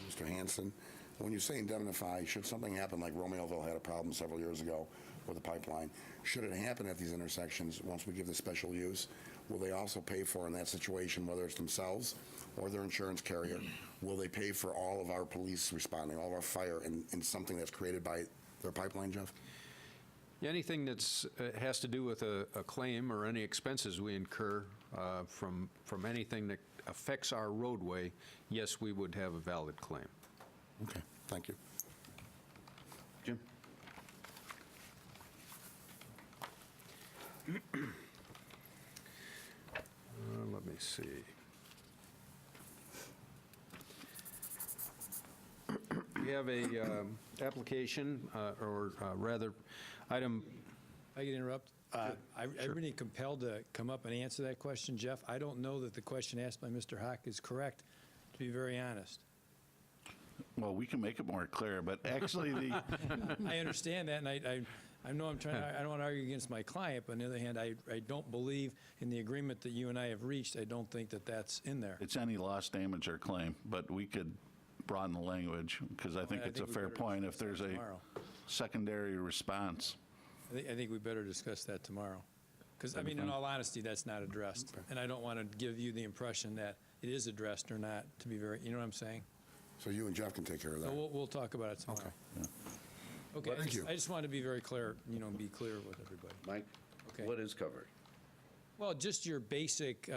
Mr. Hanson. When you say indemnify, should something happen like Romeoville had a problem several years ago with the pipeline, should it happen at these intersections, once we give the special use, will they also pay for in that situation, whether it's themselves or their insurance carrier, will they pay for all of our police responding, all of our fire in something that's created by their pipeline, Jeff? Yeah, anything that's has to do with a claim or any expenses we incur from anything that affects our roadway, yes, we would have a valid claim. Okay, thank you. Jim? Let me see. We have a application, or rather, item. I can interrupt. I'm really compelled to come up and answer that question, Jeff. I don't know that the question asked by Mr. Hock is correct, to be very honest. Well, we can make it more clear, but actually I understand that, and I know I don't want to argue against my client, but on the other hand, I don't believe in the agreement that you and I have reached. I don't think that that's in there. it's any loss, damage, or claim, but we could broaden the language, because I think it's a fair point if there's a secondary response. I think we better discuss that tomorrow. Because, I mean, in all honesty, that's not addressed. And I don't want to give you the impression that it is addressed or not, to be very, you know what I'm saying? So you and Jeff can take care of that. So we'll talk about it tomorrow. Okay. Well, thank you. I just wanted to be very clear, be clear with everybody. Mike? Okay. What is covered? Well, just your basic,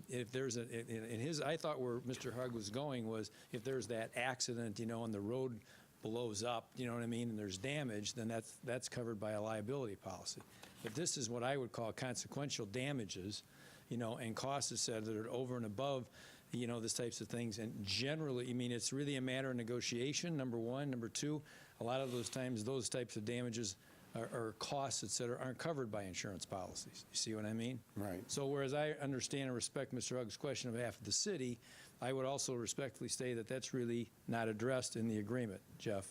if there's I thought where Mr. Hugg was going was if there's that accident, and the road blows up, you know what I mean, and there's damage, then that's covered by a liability policy. But this is what I would call consequential damages, and costs that are over and above, these types of things. And generally, it's really a matter of negotiation, number one. Number two, a lot of those times, those types of damages or costs, et cetera, aren't covered by insurance policies. You see what I mean? Right. So whereas I understand and respect Mr. Hugg's question on behalf of the city, I would also respectfully say that that's really not addressed in the agreement, Jeff.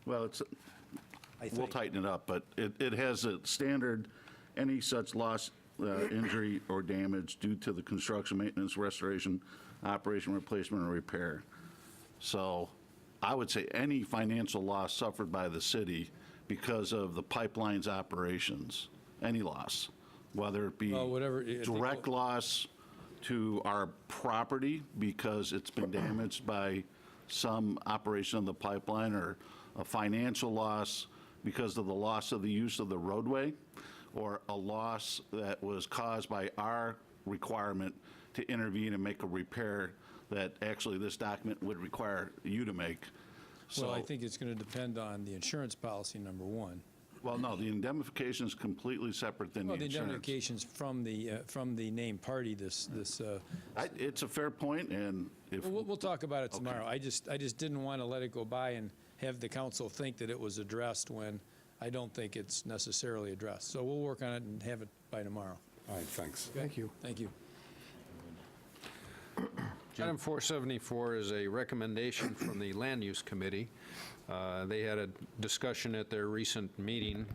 Well, we'll tighten it up, but it has a standard, any such loss, injury, or damage due to the construction, maintenance, restoration, operation, replacement, or repair. So I would say any financial loss suffered by the city because of the pipeline's operations, any loss, whether it be Well, whatever, I think direct loss to our property because it's been damaged by some operation of the pipeline, or a financial loss because of the loss of the use of the roadway, or a loss that was caused by our requirement to intervene and make a repair that actually this document would require you to make. Well, I So- think it's going to depend on the insurance policy, number one. Well, no, the indemnification is completely separate than the Well, the insurance. indemnification's from the named party, this, It's a fair point, and if, we'll talk about it tomorrow. I just didn't want to let it go by and have the council think that it was addressed when I don't think it's necessarily addressed. So we'll work on it and have it by tomorrow. All right, thanks. Thank you. Thank you. Item 474 is a recommendation from the Land Use Committee. They had a discussion at their recent meeting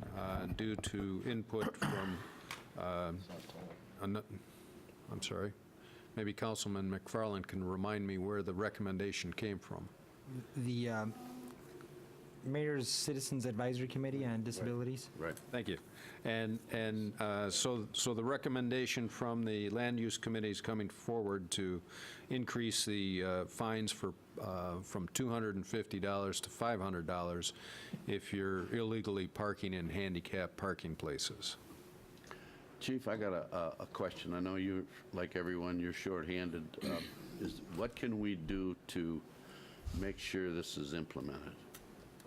due to input from, I'm sorry, maybe Councilman McFarland can remind me where the recommendation came from. The Mayor's Citizens Advisory Committee on Disabilities. Right. Thank you. And so the recommendation from the Land Use Committee is coming forward to increase the fines for, from $250 to $500 if you're illegally parking in handicap parking places. Chief, I got a question. I know you, like everyone, you're shorthanded. What can we do to make sure this is implemented?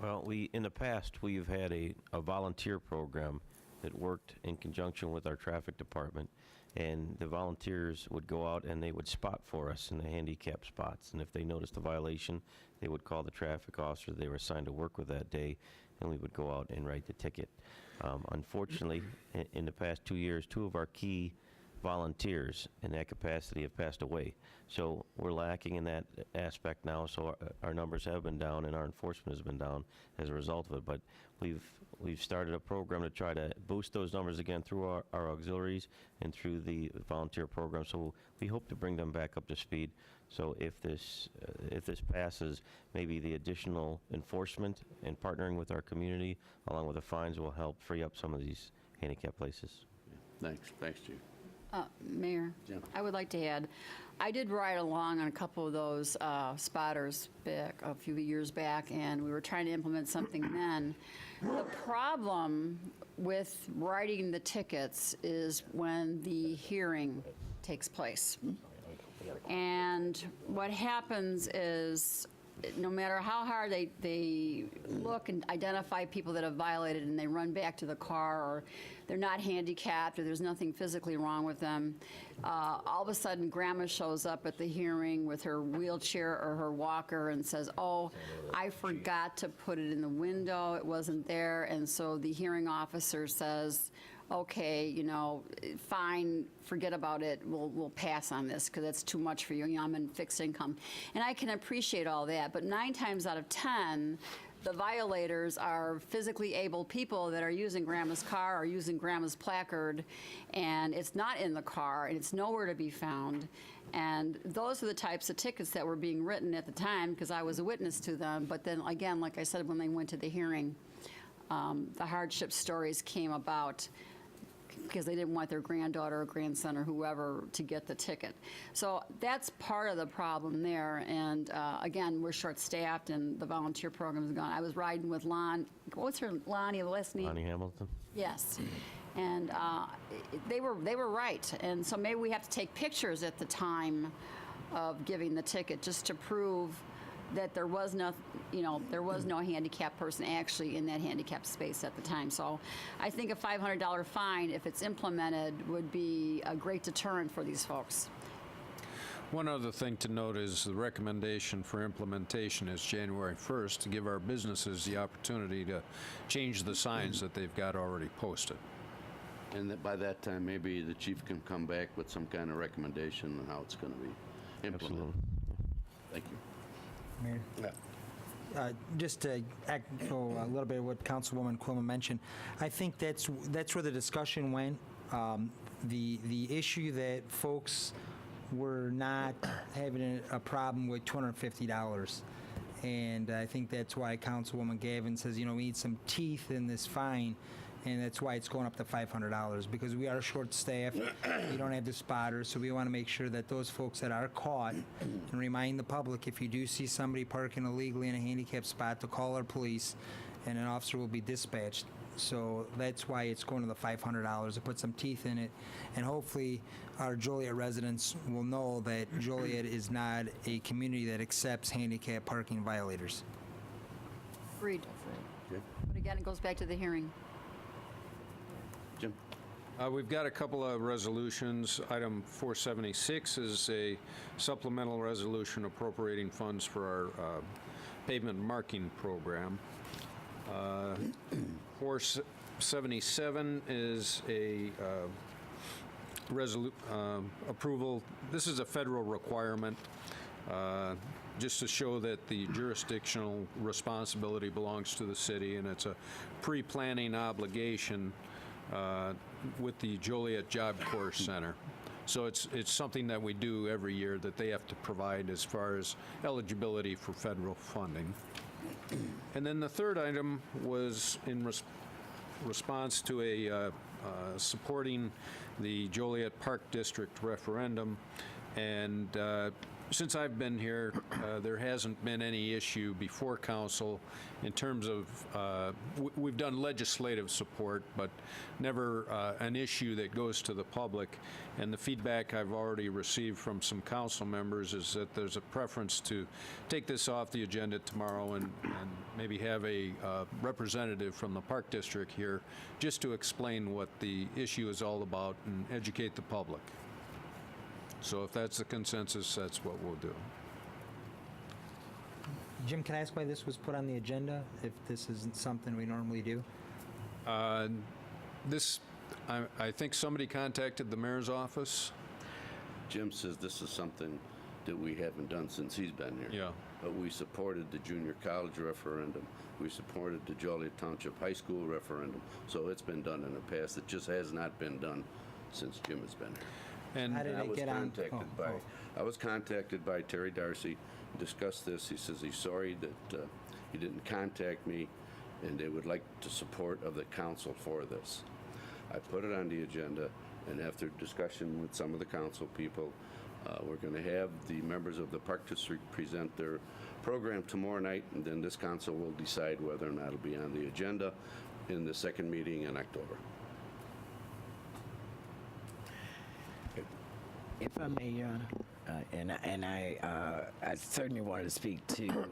Well, in the past, we've had a volunteer program that worked in conjunction with our traffic department, and the volunteers would go out and they would spot for us in the handicap spots, and if they noticed a violation, they would call the traffic officer they were assigned to work with that day, and we would go out and write the ticket. Unfortunately, in the past 2 years, 2 of our key volunteers in that capacity have passed away. So we're lacking in that aspect now, so our numbers have been down and our enforcement has been down as a result of it. But we've started a program to try to boost those numbers again through our auxiliaries and through the volunteer program. So we hope to bring them back up to speed. So if this passes, maybe the additional enforcement and partnering with our community along with the fines will help free up some of these handicap places. Thanks, Chief. Mayor, Jim. I would like to add, I did ride along on a couple of those spotters back a few years back, and we were trying to implement something then. The problem with writing the tickets is when the hearing takes place. And what happens is, no matter how hard they look and identify people that have violated and they run back to the car, or they're not handicapped, or there's nothing physically wrong with them, all of a sudden grandma shows up at the hearing with her wheelchair or her walker and says, oh, I forgot to put it in the window, it wasn't there, and so the hearing officer says, okay, you know, fine, forget about it, we'll pass on this because that's too much for you, you know, I'm in fixed income. And I can appreciate all that, but 9 times out of 10, the violators are physically able people that are using grandma's car or using grandma's placard, and it's not in the car, and it's nowhere to be found. And those are the types of tickets that were being written at the time because I was a witness to them. But then again, like I said, when they went to the hearing, the hardship stories came about because they didn't want their granddaughter or grandson or whoever to get the ticket. So that's part of the problem there. And again, we're short-staffed and the volunteer program is gone. I was riding with what's her, Lonnie, the last name? Lonnie Hamilton? Yes. And they were right. And so maybe we have to take pictures at the time of giving the ticket just to prove that there was no, there was no handicapped person actually in that handicapped space at the time. So I think a $500 fine, if it's implemented, would be a great deterrent for these folks. One other thing to note is the recommendation for implementation is January 1st to give our businesses the opportunity to change the signs that they've got already posted. And that by that time, maybe the chief can come back with some kind of recommendation on how it's going to be implemented. Absolutely. Thank you. Mayor? Just to echo a little bit of what Councilwoman Quillen mentioned, I think that's where the discussion went. The issue that folks were not having a problem with $250, And I think that's why Councilwoman Gavin says, we need some teeth in this fine, and that's why it's going up to $500, because we are short-staffed, we don't have the spotters, so we want to make sure that those folks that are caught, and remind the public, if you do see somebody parking illegally in a handicap spot, to call our police, and an officer will be dispatched. So that's why it's going to the $500, to put some teeth in it, and hopefully our Joliet residents will know that Joliet is not a community that accepts handicap parking violators. Agreed. Okay. But again, it goes back to the hearing. Jim? We've got a couple of resolutions. Item 476 is a supplemental resolution appropriating funds for our pavement marking program. 477 is a approval. This is a federal requirement, just to show that the jurisdictional responsibility belongs to the city, and it's a pre-planning obligation with the Joliet Job Corps Center. So it's something that we do every year that they have to provide as far as eligibility for federal funding. And then the third item was in response to a supporting the Joliet Park District referendum. And since I've been here, there hasn't been any issue before council in terms of, we've done legislative support, but never an issue that goes to the public. And the feedback I've already received from some council members is that there's a preference to take this off the agenda tomorrow and maybe have a representative from the Park District here just to explain what the issue is all about and educate the public. So if that's the consensus, that's what we'll do. Jim, can I ask why this was put on the agenda, if this isn't something we normally do? I think somebody contacted the mayor's office. Jim says this is something that we haven't done since he's been here. Yeah. But we supported the junior college referendum. We supported the Joliet Township High School referendum. So it's been done in the past. It just has not been done since Jim has been here. And How did it get on? I was contacted by Terry Darcy, discussed this. He says he's sorry that he didn't contact me, and they would like the support of the council for this. I put it on the agenda, and after discussion with some of the council people, we're going to have the members of the Park District present their program tomorrow night, and then this council will decide whether or not it'll be on the agenda in the second meeting in October. If I may, Your Honor, I certainly want to speak to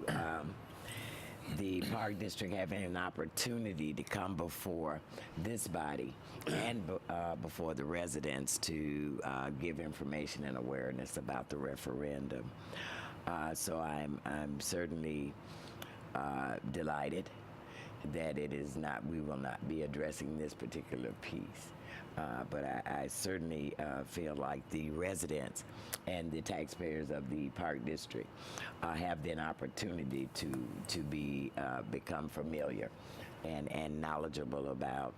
the Park District having an opportunity to come before this body and before the residents to give information and awareness about the referendum. So I'm certainly delighted that it is not, we will not be addressing this particular piece. But I certainly feel like the residents and the taxpayers of the Park District have the opportunity to become familiar and knowledgeable about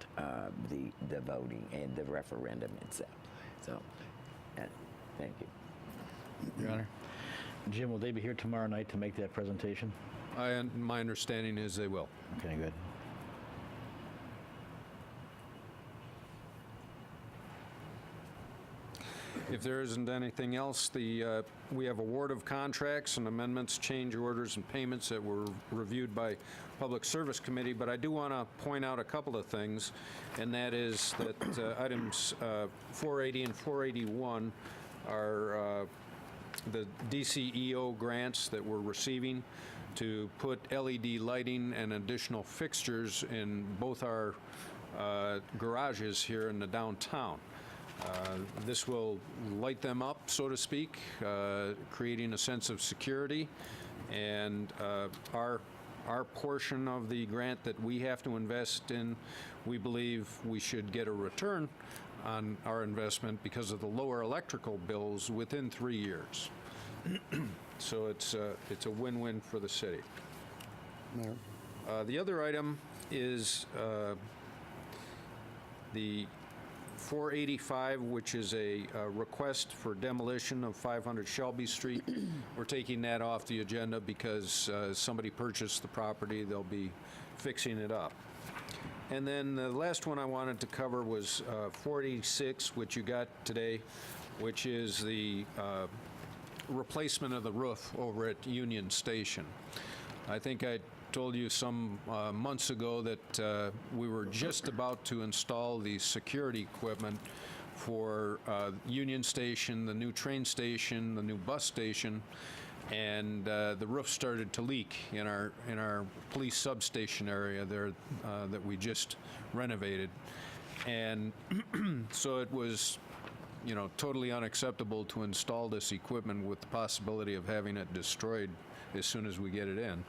the voting and the referendum itself. So, thank you. Your Honor. Jim, will they be here tomorrow night to make that presentation? My understanding is they will. Okay, good. If there isn't anything else, we have award of contracts and amendments, change orders, and payments that were reviewed by Public Service Committee, but I do want to point out a couple of things, and that is that items 480 and 481 are the DCEO grants that we're receiving to put LED lighting and additional fixtures in both our garages here in the downtown. This will light them up, so to speak, creating a sense of security. And our portion of the grant that we have to invest in, we believe we should get a return on our investment because of the lower electrical bills within 3 years. So it's a win-win for the city. Mayor? The other item is the 485, which is a request for demolition of 500 Shelby Street. We're taking that off the agenda because somebody purchased the property. They'll be fixing it up. And then the last one I wanted to cover was 486, which you got today, which is the replacement of the roof over at Union Station. I think I told you some months ago that we were just about to install the security equipment for Union Station, the new train station, the new bus station, and the roof started to leak in our police substation area there that we just renovated. And so it was, you know, totally unacceptable to install this equipment with the possibility of having it destroyed as soon as we get it in.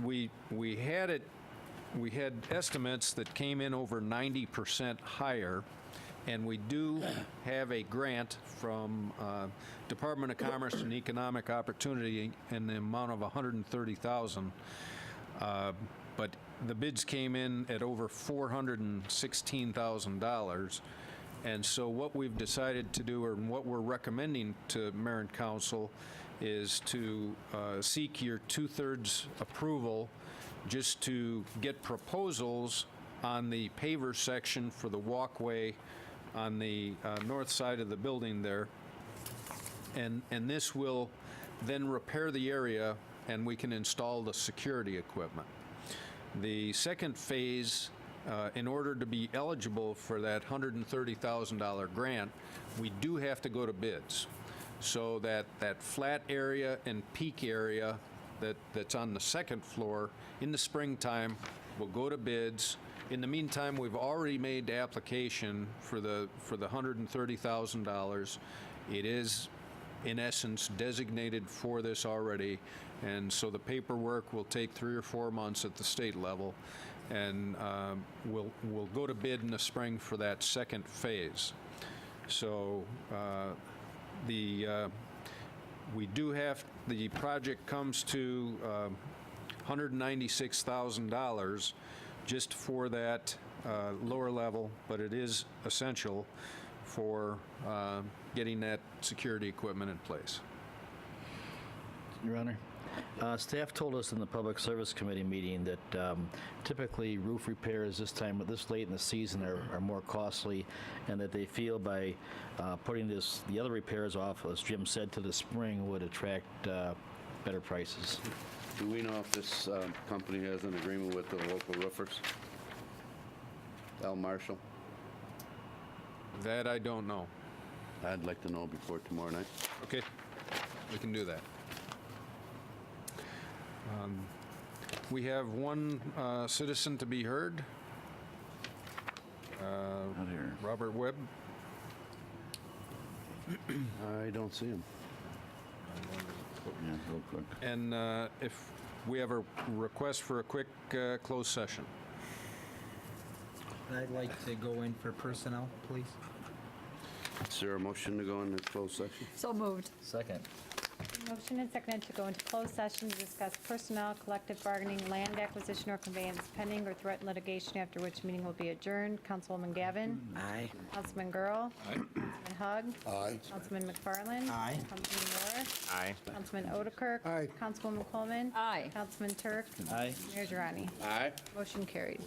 We had estimates that came in over 90% higher, and we do have a grant from Department of Commerce and Economic Opportunity in the amount of $130,000. But the bids came in at over $416,000. And so what we've decided to do, or what we're recommending to Mayor and Council, is to seek your 2/3 approval just to get proposals on the paver section for the walkway on the north side of the building there. And this will then repair the area, and we can install the security equipment. The second phase, in order to be eligible for that $130,000 grant, we do have to go to bids. So that flat area and peak area that's on the second floor in the springtime will go to bids. In the meantime, we've already made the application for the $130,000. It is, in essence, designated for this already, and so the paperwork will take 3 or 4 months at the state level, and we'll go to bid in the spring for that second phase. So we do have, the project comes to $196,000 just for that lower level, but it is essential for getting that security equipment in place. Your Honor, staff told us in the Public Service Committee meeting that typically roof repairs this late in the season are more costly, and that they feel by putting the other repairs off, as Jim said, to the spring would attract better prices. Do we know if this company has an agreement with the local roofers? Al Marshall? That I don't know. I'd like to know before tomorrow night. Okay, we can do that. We have one citizen to be heard. Not here. Robert Webb. I don't see him. Yeah, real quick. And if we have a request for a quick closed session. I'd like to go in for personnel, please. Is there a motion to go into closed session? So moved. Second. Motion and seconded to go into closed session to discuss personnel, collective bargaining, land acquisition or conveyance pending or threatened litigation, after which meeting will be adjourned. Councilwoman Gavin? Aye. Councilman Girl? Aye. Councilman Hug? Aye. Councilman McFarland? Aye. Councilman Moore? Aye. Councilman Odekirk? Aye. Councilwoman Coleman? Aye. Councilman Turk? Aye. Mayor Durrani? Aye. Motion carried.